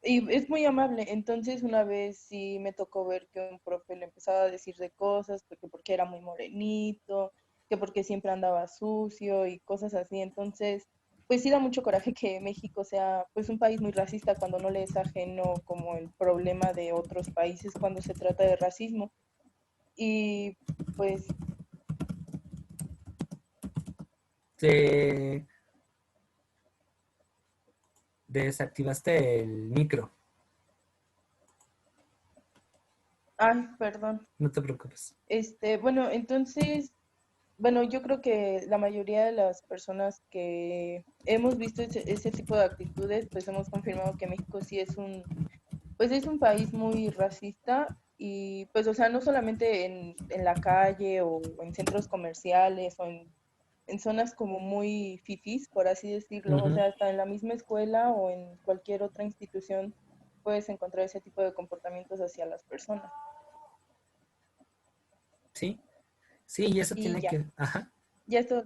y es muy amable. Entonces una vez sí me tocó ver que un profe le empezaba a decir de cosas, porque era muy morenito, que porque siempre andaba sucio y cosas así. Entonces, pues sí da mucho coraje que México sea pues un país muy racista cuando no le es ajeno como el problema de otros países cuando se trata de racismo. Y pues, Te desactivaste el micro. perdón. No te preocupes. Bueno, entonces, bueno, yo creo que la mayoría de las personas que hemos visto ese tipo de actitudes, pues hemos confirmado que México sí pues es un país muy racista y pues, o sea, no solamente en la calle o en centros comerciales o en zonas como muy fifís, por así decirlo, o Uh-huh. sea, hasta en la misma escuela o en cualquier otra institución puedes encontrar ese tipo de comportamientos hacia las personas. Sí, sí, y eso Y tiene ya, que... Ajá. ya esto,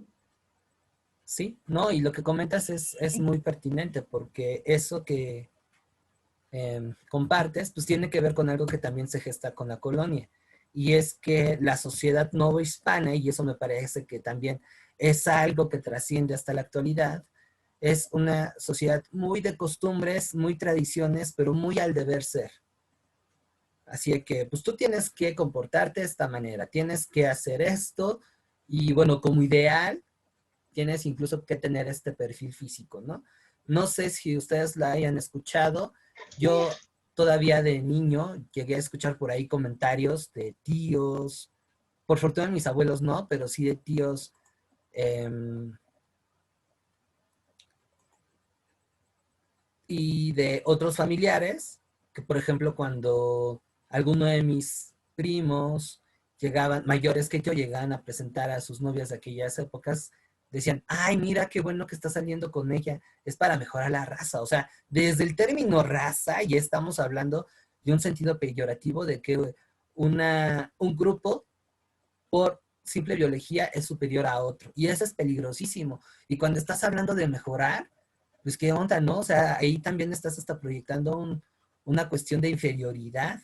Sí, no, y lo que comentas es muy pertinente porque eso que compartes, pues tiene que ver con algo que también se gesta con la colonia. Y es que la sociedad novohispana, y eso me parece que también es algo que trasciende hasta la actualidad, es una sociedad muy de costumbres, muy tradiciones, pero muy al deber ser. Así que, pues tú tienes que comportarte de esta manera, tienes que hacer esto, y bueno, como ideal, tienes incluso que tener este perfil físico, ¿no? No sé si ustedes la hayan escuchado. Yo todavía de niño llegué a escuchar por ahí comentarios de tíos, por fortuna mis abuelos no, pero sí de tíos y de otros familiares, que por ejemplo cuando alguno de mis primos llegaban, mayores que yo, llegaban a presentar a sus novias de aquellas épocas, decían, ay, mira qué bueno que está saliendo con ella, es para mejorar la raza. O sea, desde el término raza ya estamos hablando de un sentido peyorativo de que un grupo por simple biología es superior a otro. Y eso es peligrosísimo. Y cuando estás hablando de mejorar, pues qué onda, ¿no? O sea, ahí también estás hasta proyectando una cuestión de inferioridad,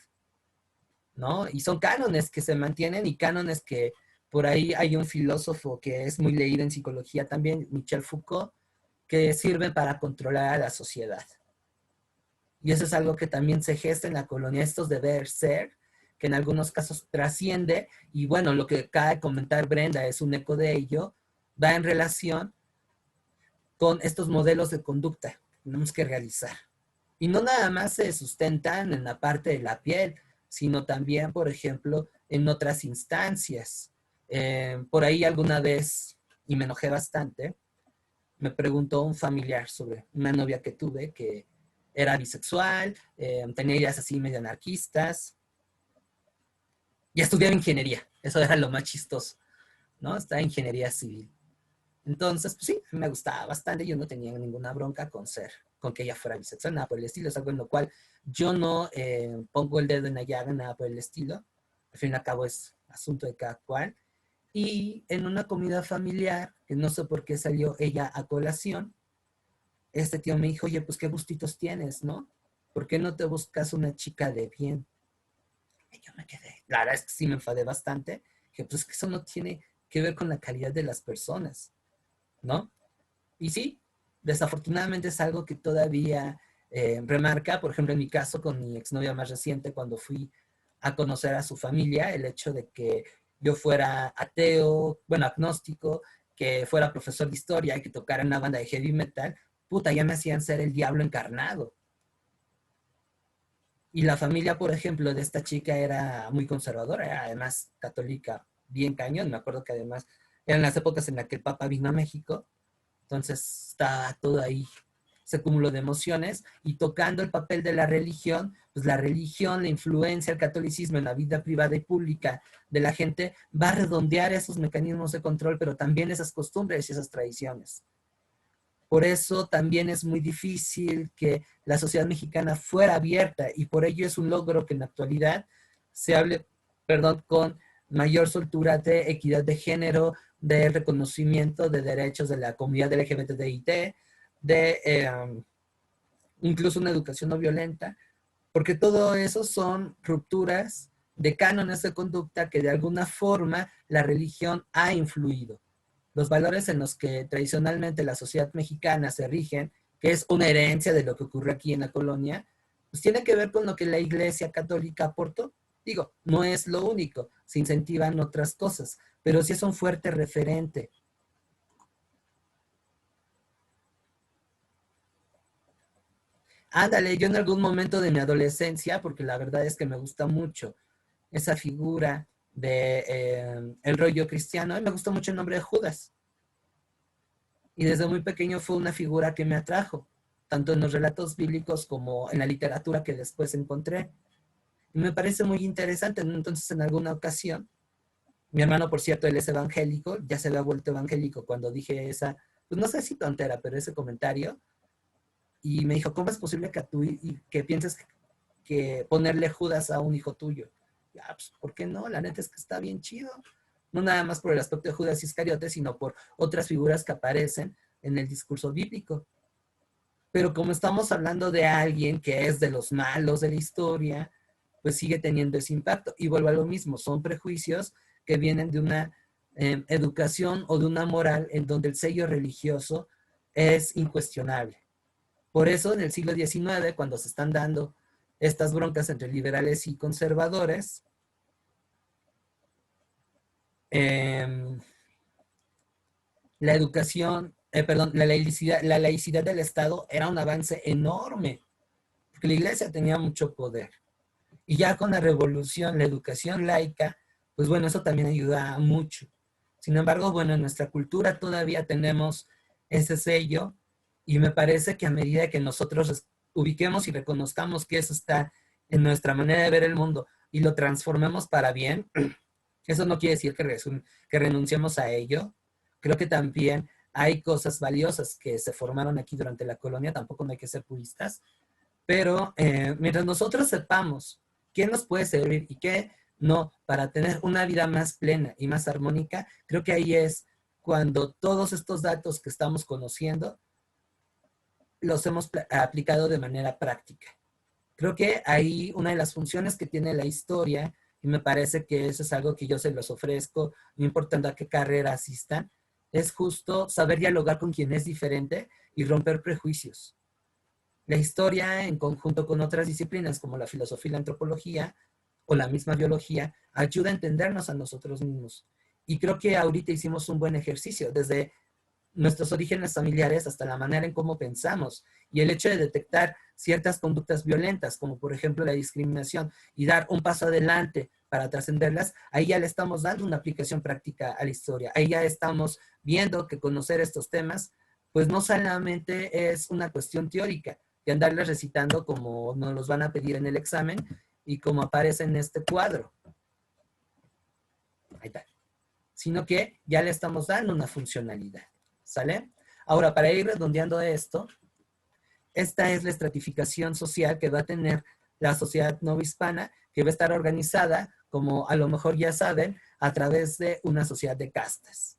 ¿no? Y son cánones que se mantienen y cánones que por ahí hay un filósofo que es muy leído en psicología también, Michel Foucault, que sirven para controlar a la sociedad. Y eso es algo que también se gesta en la colonia, estos deber ser, que en algunos casos trasciende, y bueno, lo que acaba de comentar Brenda es un eco de ello, va en relación con estos modelos de conducta que tenemos que realizar. Y no nada más se sustentan en la parte de la piel, sino también, por ejemplo, en otras instancias. Por ahí alguna vez, y me enojé bastante, me preguntó un familiar sobre una novia que tuve que era bisexual, tenía ideas así medio anarquistas, y estudiaba ingeniería. Eso era lo más chistoso, ¿no? Estaba en ingeniería civil. Entonces, pues sí, me gustaba bastante. Yo no tenía ninguna bronca con que ella fuera bisexual, nada por el estilo. Es algo en lo cual yo no pongo el dedo en la llaga, nada por el estilo. Al fin y al cabo es asunto de cada cual. Y en una comida familiar, que no sé por qué salió ella a colación, este tío me dijo, oye, pues qué gustitos tienes, ¿no? ¿Por qué no te buscas una chica de bien? Y yo me quedé, la verdad es que sí me enfadé bastante, que pues que eso no tiene que ver con la calidad de las personas, ¿no? Y sí, desafortunadamente es algo que todavía remarca, por ejemplo, en mi caso con mi exnovia más reciente, cuando fui a conocer a su familia, el hecho de que yo fuera ateo, bueno, agnóstico, que fuera profesor de historia y que tocara en una banda de heavy metal, puta, ya me hacían ser el diablo encarnado. Y la familia, por ejemplo, de esta chica era muy conservadora, era además católica, bien cañón. Me acuerdo que además eran las épocas en las que el Papa vino a México, entonces estaba todo ahí, ese cúmulo de emociones, y tocando el papel de la religión, pues la religión, la influencia, el catolicismo en la vida privada y pública de la gente va a redondear esos mecanismos de control, pero también esas costumbres y esas tradiciones. Por eso también es muy difícil que la sociedad mexicana fuera abierta y por ello es un logro que en la actualidad se hable, perdón, con mayor soltura de equidad de género, de reconocimiento de derechos de la comunidad LGBTI, incluso una educación no violenta, porque todo eso son rupturas de cánones de conducta que de alguna forma la religión ha influido. Los valores en los que tradicionalmente la sociedad mexicana se rigen, que es una herencia de lo que ocurre aquí en la colonia, pues tiene que ver con lo que la Iglesia Católica aportó. Digo, no es lo único, se incentivan otras cosas, pero sí es un fuerte referente. Ándale, yo en algún momento de mi adolescencia, porque la verdad es que me gusta mucho esa figura de el rollo cristiano, y me gustó mucho el nombre de Judas. Y desde muy pequeño fue una figura que me atrajo, tanto en los relatos bíblicos como en la literatura que después encontré. Y me parece muy interesante. Entonces, en alguna ocasión, mi hermano, por cierto, él es evangélico, ya se había vuelto evangélico cuando dije esa, pues no sé si tontera, pero ese comentario. Y me dijo, ¿cómo es posible que pienses que ponerle Judas a un hijo tuyo? Ya, pues, ¿por qué no? La neta es que está bien chido. no nada más por el aspecto de Judas Iscariote, sino por otras figuras que aparecen en el discurso bíblico. Pero como estamos hablando de alguien que es de los malos de la historia, pues sigue teniendo ese impacto. Y vuelvo a lo mismo, son prejuicios que vienen de una educación o de una moral en donde el sello religioso es incuestionable. Por eso en el siglo XIX, cuando se están dando estas broncas entre liberales y conservadores, la educación, la laicidad del Estado era un avance enorme, porque la iglesia tenía mucho poder. Y ya con la revolución, la educación laica, pues bueno, eso también ayuda mucho. Sin embargo, bueno, en nuestra cultura todavía tenemos ese sello y me parece que a medida que nosotros ubiquemos y reconozcamos que eso está en nuestra manera de ver el mundo y lo transformemos para bien, eso no quiere decir que renunciemos a ello. Creo que también hay cosas valiosas que se formaron aquí durante la colonia, tampoco no hay que ser puristas, pero mientras nosotros sepamos qué nos puede servir y qué no para tener una vida más plena y más armónica, creo que ahí es cuando todos estos datos que estamos conociendo los hemos aplicado de manera práctica. Creo que ahí una de las funciones que tiene la historia, y me parece que eso es algo que yo se los ofrezco, no importando a qué carrera asistan, es justo saber dialogar con quien es diferente y romper prejuicios. La historia, en conjunto con otras disciplinas como la filosofía y la antropología, o la misma biología, ayuda a entendernos a nosotros mismos. Y creo que ahorita hicimos un buen ejercicio, desde nuestros orígenes familiares hasta la manera en cómo pensamos. Y el hecho de detectar ciertas conductas violentas, como por ejemplo la discriminación, y dar un paso adelante para trascenderlas, ahí ya le estamos dando una aplicación práctica a la historia. Ahí ya estamos viendo que conocer estos temas, pues no solamente es una cuestión teórica, de andarles recitando como nos los van a pedir en el examen y como aparece en este cuadro. Ahí está. Sino que ya le estamos dando una funcionalidad. ¿Sale? Ahora, para ir redondeando esto, esta es la estratificación social que va a tener la sociedad novohispana, que va a estar organizada, como a lo mejor ya saben, a través de una sociedad de castas.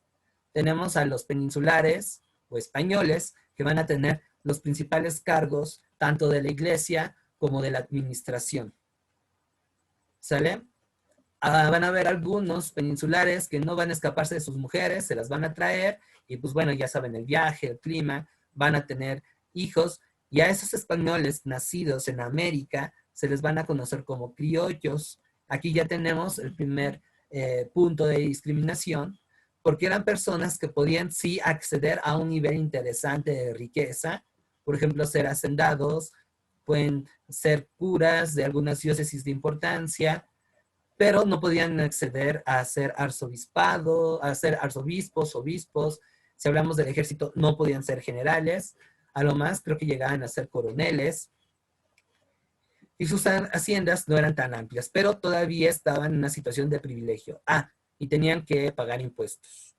Tenemos a los peninsulares o españoles que van a tener los principales cargos tanto de la iglesia como de la administración. ¿Sale? Van a haber algunos peninsulares que no van a escaparse de sus mujeres, se las van a traer y pues bueno, ya saben, el viaje, el clima, van a tener hijos y a esos españoles nacidos en América se les van a conocer como criollos. Aquí ya tenemos el primer punto de discriminación, porque eran personas que podían sí acceder a un nivel interesante de riqueza, por ejemplo, ser hacendados, pueden ser curas de algunas diócesis de importancia, pero no podían acceder a ser arzobispado, a ser arzobispos, obispos. Si hablamos del ejército, no podían ser generales. A lo más creo que llegaban a ser coroneles. Y sus haciendas no eran tan amplias, pero todavía estaban en una situación de privilegio. Y tenían que pagar impuestos.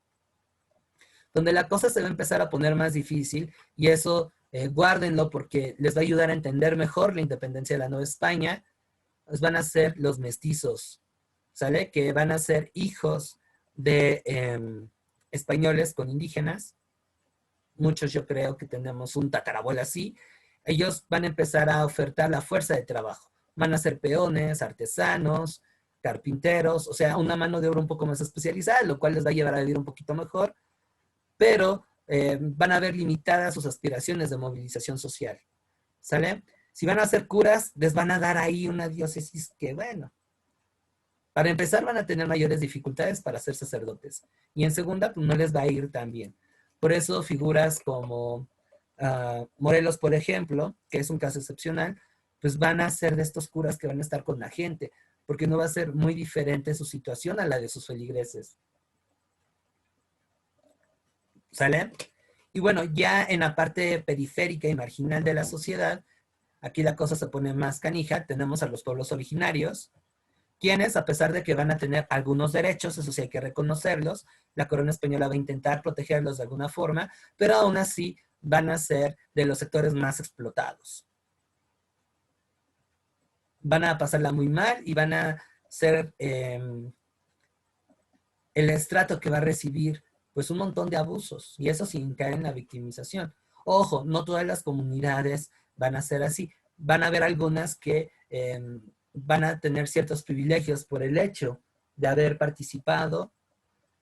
Donde la cosa se va a empezar a poner más difícil, y eso guárdenlo porque les va a ayudar a entender mejor la independencia de la Nueva España, pues van a ser los mestizos, ¿sale? Que van a ser hijos de españoles con indígenas. Muchos yo creo que tenemos un tatarabuelo así. Ellos van a empezar a ofertar la fuerza de trabajo. Van a ser peones, artesanos, carpinteros, o sea, una mano de obra un poco más especializada, lo cual les va a llevar a vivir un poquito mejor, pero van a ver limitadas sus aspiraciones de movilización social, ¿sale? Si van a ser curas, les van a dar ahí una diócesis que, bueno, para empezar van a tener mayores dificultades para ser sacerdotes. Y en segunda, pues no les va a ir tan bien. Por eso figuras como Morelos, por ejemplo, que es un caso excepcional, pues van a ser de estos curas que van a estar con la gente, porque no va a ser muy diferente su situación a la de sus feligreses. ¿Sale? Y bueno, ya en la parte periférica y marginal de la sociedad, aquí la cosa se pone más canija. Tenemos a los pueblos originarios, quienes, a pesar de que van a tener algunos derechos, eso sí hay que reconocerlos, la corona española va a intentar protegerlos de alguna forma, pero aún así van a ser de los sectores más explotados. Van a pasarla muy mal y van a ser el estrato que va a recibir pues un montón de abusos, y eso sin caer en la victimización. Ojo, no todas las comunidades van a ser así. Van a haber algunas que van a tener ciertos privilegios por el hecho de haber participado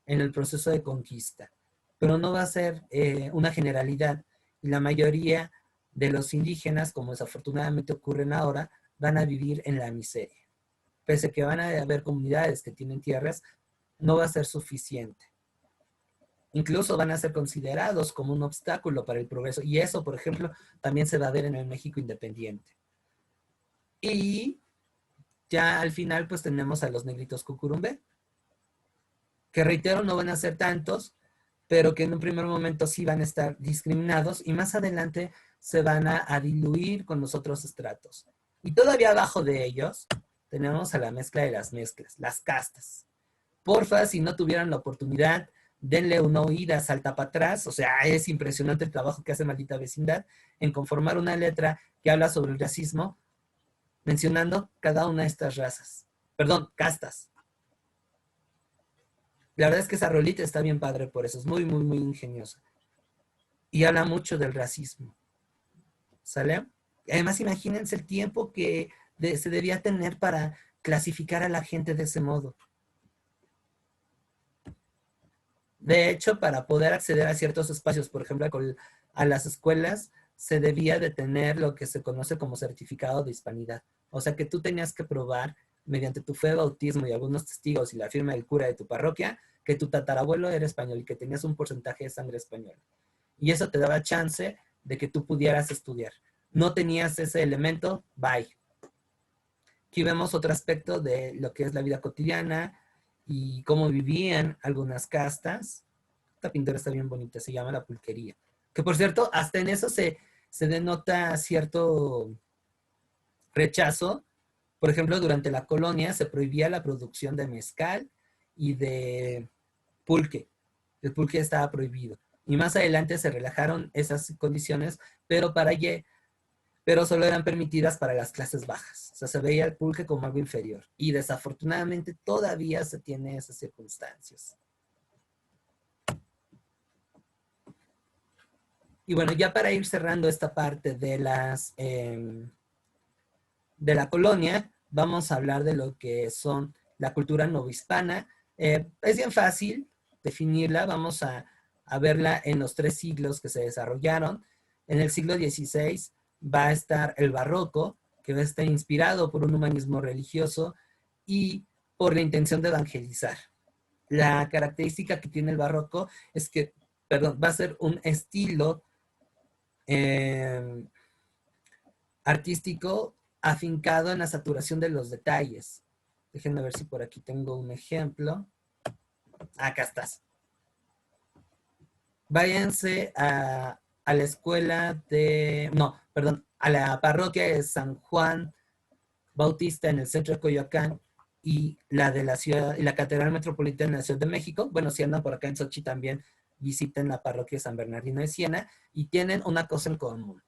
en el proceso de conquista, pero no va a ser una generalidad, y la mayoría de los indígenas, como desafortunadamente ocurren ahora, van a vivir en la miseria. Pese a que van a haber comunidades que tienen tierras, no va a ser suficiente. Incluso van a ser considerados como un obstáculo para el progreso, y eso, por ejemplo, también se va a ver en el México independiente. Y ya al final pues tenemos a los negritos cucurumbé, que reitero, no van a ser tantos, pero que en un primer momento sí van a estar discriminados, y más adelante se van a diluir con los otros estratos. Y todavía abajo de ellos tenemos a la mezcla de las mezclas, las castas. Porfa, si no tuvieran la oportunidad, denle una oída, salta para atrás. O sea, es impresionante el trabajo que hace Maldita Vecindad en conformar una letra que habla sobre el racismo, mencionando cada una de estas razas. Perdón, castas. La verdad es que esa rolita está bien padre por eso. Es muy, muy, muy ingeniosa. Y habla mucho del racismo. ¿Sale? Además, imagínense el tiempo que se debía tener para clasificar a la gente de ese modo. De hecho, para poder acceder a ciertos espacios, por ejemplo, a las escuelas, se debía de tener lo que se conoce como certificado de hispanidad. O sea, que tú tenías que probar, mediante tu fe de bautismo y algunos testigos y la firma del cura de tu parroquia, que tu tatarabuelo era español y que tenías un porcentaje de sangre española. Y eso te daba chance de que tú pudieras estudiar. No tenías ese elemento, bye. Aquí vemos otro aspecto de lo que es la vida cotidiana y cómo vivían algunas castas. Esta pintura está bien bonita, se llama La Pulquería. Que por cierto, hasta en eso se denota cierto rechazo. Por ejemplo, durante la colonia se prohibía la producción de mezcal y de pulque. El pulque estaba prohibido. Y más adelante se relajaron esas condiciones, pero solo eran permitidas para las clases bajas. O sea, se veía el pulque como algo inferior. Y desafortunadamente todavía se tiene esas circunstancias. Y bueno, ya para ir cerrando esta parte de la colonia, vamos a hablar de lo que son la cultura novohispana. Es bien fácil definirla. Vamos a verla en los 3 siglos que se desarrollaron. En el siglo XVI va a estar el barroco, que va a estar inspirado por un humanismo religioso y por la intención de evangelizar. La característica que tiene el barroco es que, va a ser un estilo artístico afincado en la saturación de los detalles. Déjenme ver si por aquí tengo un ejemplo. Acá estás. Váyanse a la escuela a la parroquia de San Juan Bautista en el centro de Coyoacán y la de la ciudad, y la Catedral Metropolitana de la Ciudad de México. Bueno, si andan por acá en Sochi también visiten la parroquia de San Bernardino de Siena, y tienen una cosa en común.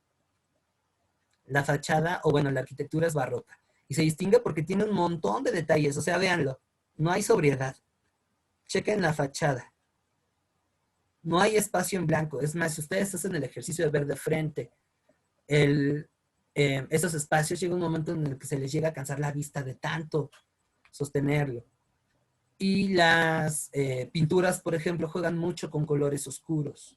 La fachada, la arquitectura es barroca. Y se distingue porque tiene un montón de detalles. O sea, véanlo. No hay sobriedad. Chequen la fachada. No hay espacio en blanco. Es más, si ustedes hacen el ejercicio de ver de frente esos espacios, llega un momento en el que se les llega a cansar la vista de tanto sostenerlo. Y las pinturas, por ejemplo, juegan mucho con colores oscuros,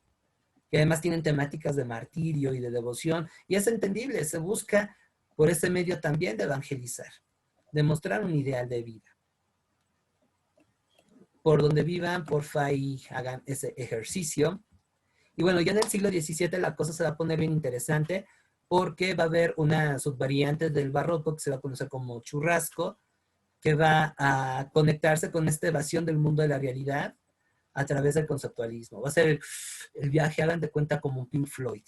que además tienen temáticas de martirio y de devoción, y es entendible, se busca por ese medio también de evangelizar, de mostrar un ideal de vida. Por donde vivan, porfa, y hagan ese ejercicio. Y bueno, ya en el siglo XVII la cosa se va a poner bien interesante, porque va a haber una subvariante del barroco que se va a conocer como churrasco, que va a conectarse con esta evasión del mundo de la realidad a través del conceptualismo. Va a ser el viaje, hagan de cuenta, como un Pink Floyd.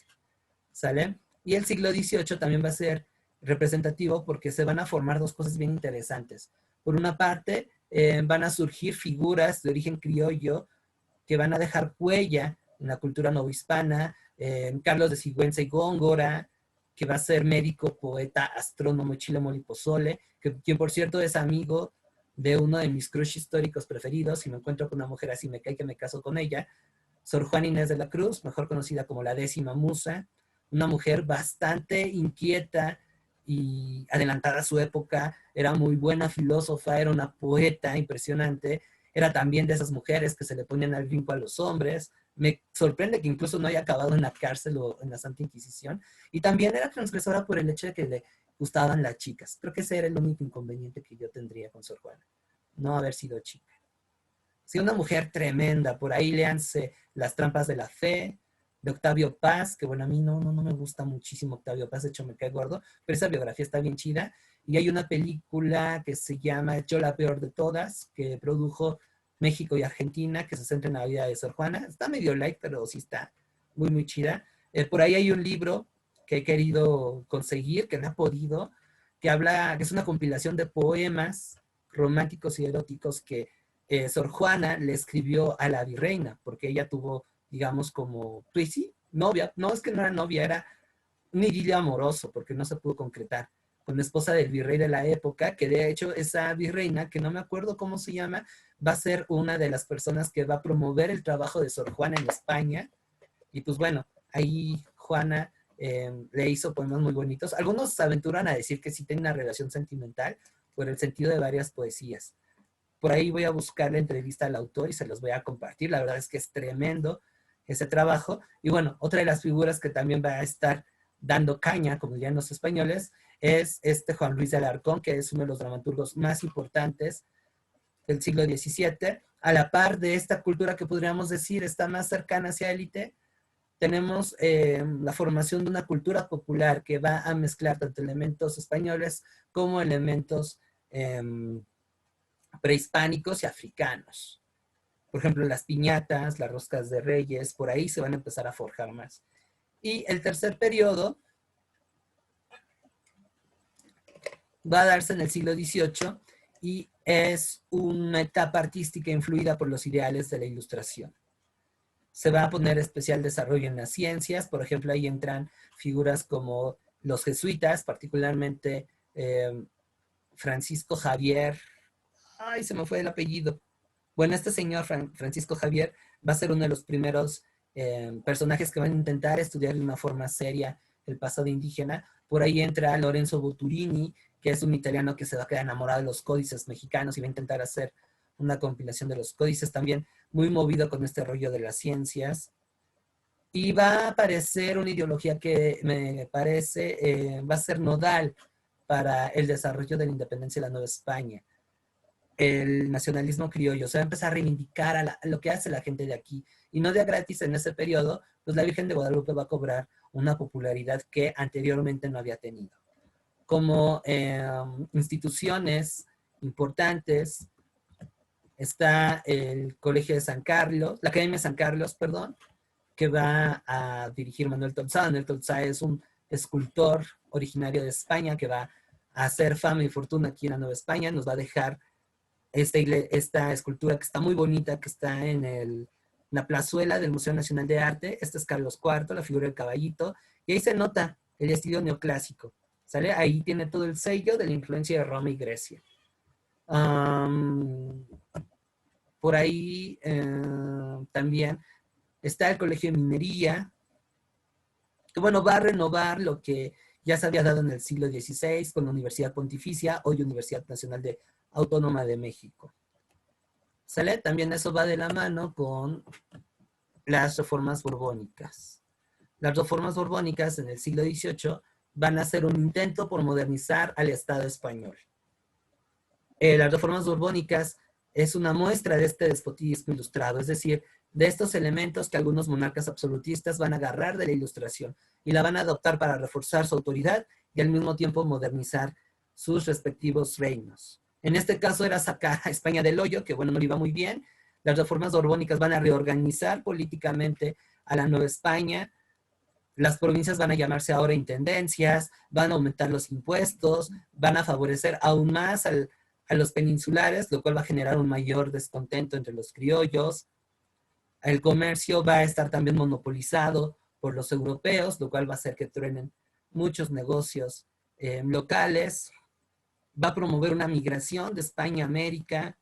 ¿Sale? Y el siglo XVIII también va a ser representativo porque se van a formar 2 cosas bien interesantes. Por una parte, van a surgir figuras de origen criollo que van a dejar huella en la cultura novohispana. Carlos de Sigüenza y Góngora, que va a ser médico, poeta, astrónomo, chile, mole y pozole, quien por cierto es amigo de uno de mis crush históricos preferidos. Si me encuentro con una mujer así, me cae que me caso con ella. Sor Juana Inés de la Cruz, mejor conocida como la 10ª Musa, una mujer bastante inquieta y adelantada a su época, era muy buena filósofa, era una poeta impresionante, era también de esas mujeres que se le ponían al brinco a los hombres. Me sorprende que incluso no haya acabado en la cárcel o en la Santa Inquisición. Y también era transgresora por el hecho de que le gustaban las chicas. Creo que ese era el único inconveniente que yo tendría con Sor Juana, no haber sido chica. Sí, una mujer tremenda. Por ahí léanse Las trampas de la fe, de Octavio Paz, que bueno, a mí no me gusta muchísimo Octavio Paz, de hecho me cae gordo, pero esa biografía está bien chida. Y hay una película que se llama Yo la peor de todas, que produjo México y Argentina, que se centra en la vida de Sor Juana. Está medio light, pero sí está muy, muy chida. Por ahí hay un libro que he querido conseguir, que no he podido, que habla, que es una compilación de poemas románticos y eróticos que Sor Juana le escribió a la virreina, porque ella tuvo, digamos, como, pues sí, novia. No, es que no era novia, era un idilio amoroso, porque no se pudo concretar, con la esposa del virrey de la época, que de hecho esa virreina, que no me acuerdo cómo se llama, va a ser una de las personas que va a promover el trabajo de Sor Juana en España. Y pues bueno, ahí Juana le hizo poemas muy bonitos. Algunos se aventuran a decir que sí tiene una relación sentimental por el sentido de varias poesías. Por ahí voy a buscar la entrevista al autor y se los voy a compartir. La verdad es que es tremendo ese trabajo. Y bueno, otra de las figuras que también va a estar dando caña, como dirían los españoles, es Juan Luis de Alarcón, que es uno de los dramaturgos más importantes del siglo XVII. A la par de esta cultura que podríamos decir está más cercana hacia élite, tenemos la formación de una cultura popular que va a mezclar tanto elementos españoles como elementos prehispánicos y africanos. Por ejemplo, las piñatas, las roscas de reyes, por ahí se van a empezar a forjar más. Y el tercer periodo va a darse en el siglo XVIII y es una etapa artística influida por los ideales de la Ilustración. Se va a poner especial desarrollo en las ciencias. Por ejemplo, ahí entran figuras como los jesuitas, particularmente Francisco Javier. Ay, se me fue el apellido. Bueno, este señor Francisco Javier va a ser uno de los primeros personajes que van a intentar estudiar de una forma seria el pasado indígena. Por ahí entra Lorenzo Boturini, que es un italiano que se va a quedar enamorado de los códices mexicanos y va a intentar hacer una compilación de los códices, también muy movido con este rollo de las ciencias. Y va a aparecer una ideología que me parece va a ser nodal para el desarrollo de la independencia de la Nueva España. El nacionalismo criollo se va a empezar a reivindicar a lo que hace la gente de aquí. Y no de a gratis en ese periodo, pues la Virgen de Guadalupe va a cobrar una popularidad que anteriormente no había tenido. Como instituciones importantes, está el Colegio de San Carlos, la Academia de San Carlos, perdón, que va a dirigir Manuel Tolsá. Manuel Tolsá es un escultor originario de España que va a hacer fama y fortuna aquí en la Nueva España. Nos va a dejar esta escultura que está muy bonita, que está en la plazuela del Museo Nacional de Arte. Este es Carlos IV, la figura del caballito, y ahí se nota el estilo neoclásico, ¿sale? Ahí tiene todo el sello de la influencia de Roma y Grecia. Por ahí también está el Colegio de Minería, que bueno, va a renovar lo que ya se había dado en el siglo XVI con la Universidad Pontificia, hoy Universidad Nacional Autónoma de México. ¿Sale? También eso va de la mano con las reformas borbónicas. Las reformas borbónicas en el siglo XVIII van a ser un intento por modernizar al Estado español. Las reformas borbónicas es una muestra de este despotismo ilustrado, es decir, de estos elementos que algunos monarcas absolutistas van a agarrar de la Ilustración y la van a adoptar para reforzar su autoridad y al mismo tiempo modernizar sus respectivos reinos. En este caso era sacar a España del hoyo, que bueno, no le iba muy bien. Las reformas borbónicas van a reorganizar políticamente a la Nueva España. Las provincias van a llamarse ahora intendencias, van a aumentar los impuestos, van a favorecer aún más a los peninsulares, lo cual va a generar un mayor descontento entre los criollos. El comercio va a estar también monopolizado por los europeos, lo cual va a hacer que truenen muchos negocios locales. va a promover una migración de España a América,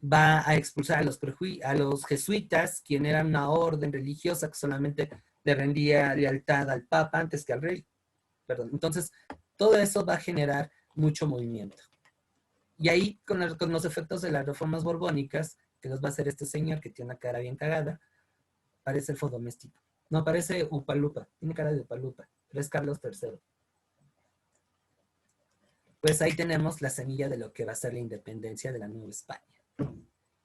va a expulsar a los jesuitas, quien eran una orden religiosa que solamente le rendía lealtad al Papa antes que al rey. Perdón. Entonces, todo eso va a generar mucho movimiento. Y ahí, con los efectos de las reformas borbónicas, que los va a hacer este señor que tiene una cara bien cagada, parece elfo doméstico. No, parece Upalupa, tiene cara de Upalupa, pero es Carlos III. Pues ahí tenemos la semilla de lo que va a ser la independencia de la Nueva España.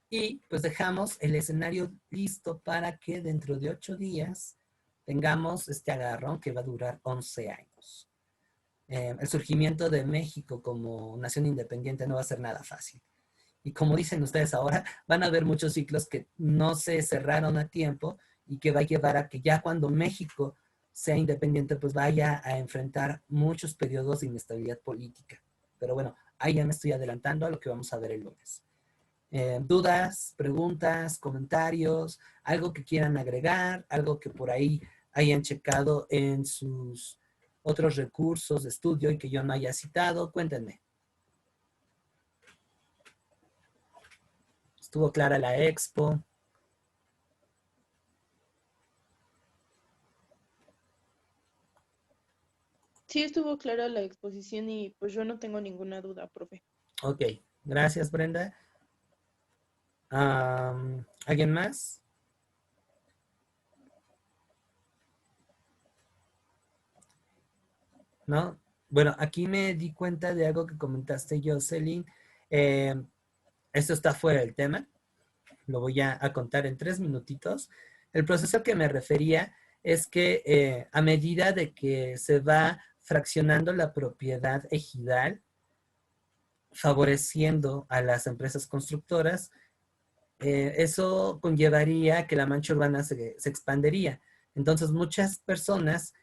Y pues dejamos el escenario listo para que dentro de 8 días tengamos este agarrón que va a durar 11 años. El surgimiento de México como nación independiente no va a ser nada fácil. Y como dicen ustedes ahora, van a haber muchos ciclos que no se cerraron a tiempo y que va a llevar a que ya cuando México sea independiente, pues vaya a enfrentar muchos periodos de inestabilidad política. Pero bueno, ahí ya me estoy adelantando a lo que vamos a ver el lunes. Dudas, preguntas, comentarios, algo que quieran agregar, algo que por ahí hayan checado en sus otros recursos de estudio y que yo no haya citado, cuéntenme. ¿Estuvo clara la expo? Sí, estuvo clara la exposición y pues yo no tengo ninguna duda, profe. Ok, gracias Brenda. ¿Alguien más? ¿No? Bueno, aquí me di cuenta de algo que comentaste, Jocelyn. Esto está fuera del tema. Lo voy a contar en 3 minutitos. El proceso que me refería es que a medida de que se va fraccionando la propiedad ejidal, favoreciendo a las empresas constructoras, eso conllevaría que la mancha urbana se expandería. Entonces, muchas personas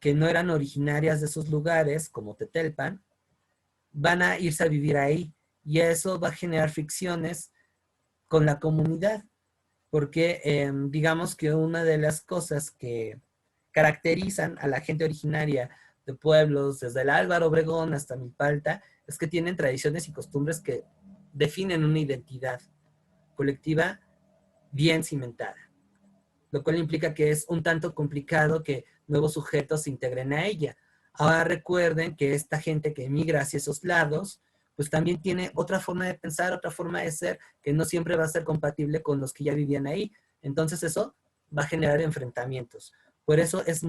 que no eran originarias de esos lugares, como Tetelpan, van a irse a vivir ahí. Y eso va a generar fricciones con la comunidad. Porque digamos que una de las cosas que caracterizan a la gente originaria de pueblos, desde el Álvaro Obregón hasta Milpalta, es que tienen tradiciones y costumbres que definen una identidad colectiva bien cimentada, lo cual implica que es un tanto complicado que nuevos sujetos se integren a ella. Ahora recuerden que esta gente que emigra hacia esos lados, pues también tiene otra forma de pensar, otra forma de ser, que no siempre va a ser compatible con los que ya vivían ahí. Entonces eso va a generar enfrentamientos. Por eso es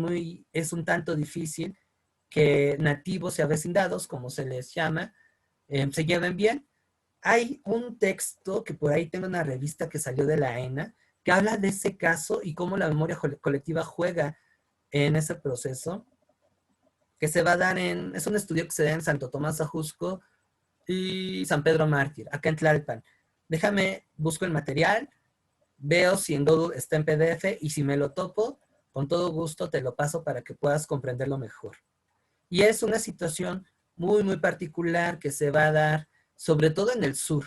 un tanto difícil que nativos y avecindados, como se les llama, se lleven bien. Hay un texto que por ahí tengo una revista que salió de la ENA, que habla de ese caso y cómo la memoria colectiva juega en ese proceso, que se va a dar es un estudio que se da en Santo Tomás Ajusco y San Pedro Mártir, acá en Tlalpan. Déjame, busco el material, veo si en Google está en PDF y si me lo topo, con todo gusto te lo paso para que puedas comprenderlo mejor. Y es una situación muy, muy particular que se va a dar, sobre todo en el sur.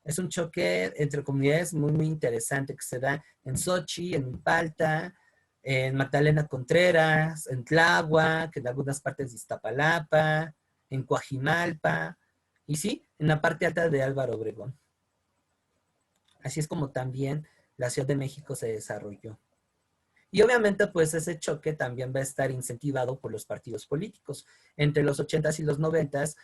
Es un choque entre comunidades muy, muy interesante que se da en Xochi, en Milpalta, en Magdalena Contreras, en Tláhuac, en algunas partes de Iztapalapa, en Coajimalpa, y sí, en la parte alta de Álvaro Obregón. Así es como también la Ciudad de México se desarrolló. Y obviamente, pues ese choque también va a estar incentivado por los partidos políticos. Entre los 80s y los 90s,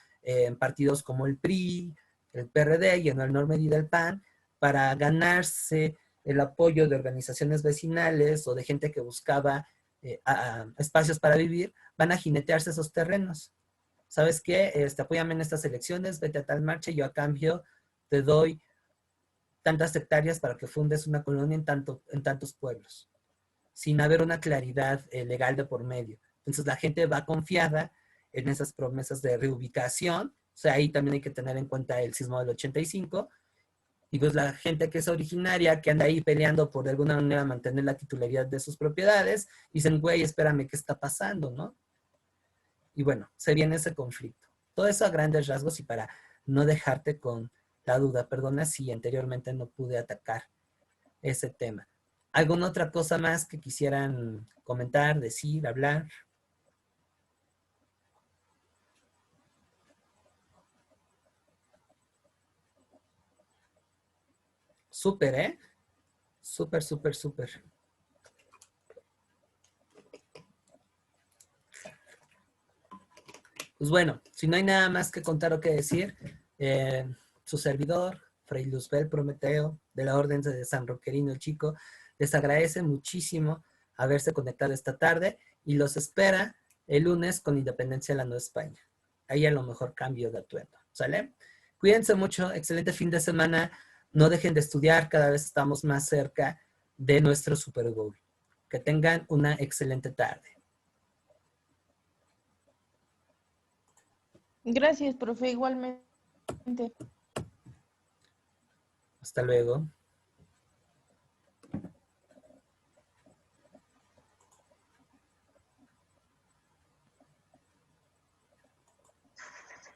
partidos como el PRI, el PRD y en menor medida el PAN, para ganarse el apoyo de organizaciones vecinales o de gente que buscaba espacios para vivir, van a jinetearse esos terrenos. ¿Sabes qué? Apóyame en estas elecciones, vete a tal marcha y yo a cambio te doy tantas hectáreas para que fundes una colonia en tantos pueblos, sin haber una claridad legal de por medio. Entonces la gente va confiada en esas promesas de reubicación. O sea, ahí también hay que tener en cuenta el sismo del 85. Y pues la gente que es originaria, que anda ahí peleando por de alguna manera mantener la titularidad de sus propiedades, dicen, güey, espérame, ¿qué está pasando, no? Y bueno, se viene ese conflicto. Todo eso a grandes rasgos y para no dejarte con la duda. Perdona si anteriormente no pude atacar ese tema. ¿Alguna otra cosa más que quisieran comentar, decir, hablar? súper, ¿eh? Súper, súper, súper. Pues bueno, si no hay nada más que contar o que decir, su servidor, Fray Luzbel Prometeo, de la Orden de San Roquerino el Chico, les agradece muchísimo haberse conectado esta tarde y los espera el lunes con Independencia de la Nueva España. Ahí a lo mejor cambio de atuendo, ¿sale? Cuídense mucho, excelente fin de semana. No dejen de estudiar, cada vez estamos más cerca de nuestro Super Bowl. Que tengan una excelente tarde. Gracias, profe, igualmente. Hasta luego.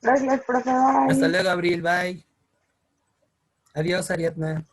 Gracias, profe. Bye. Hasta luego, Abril. Bye. Adiós, Ariadna.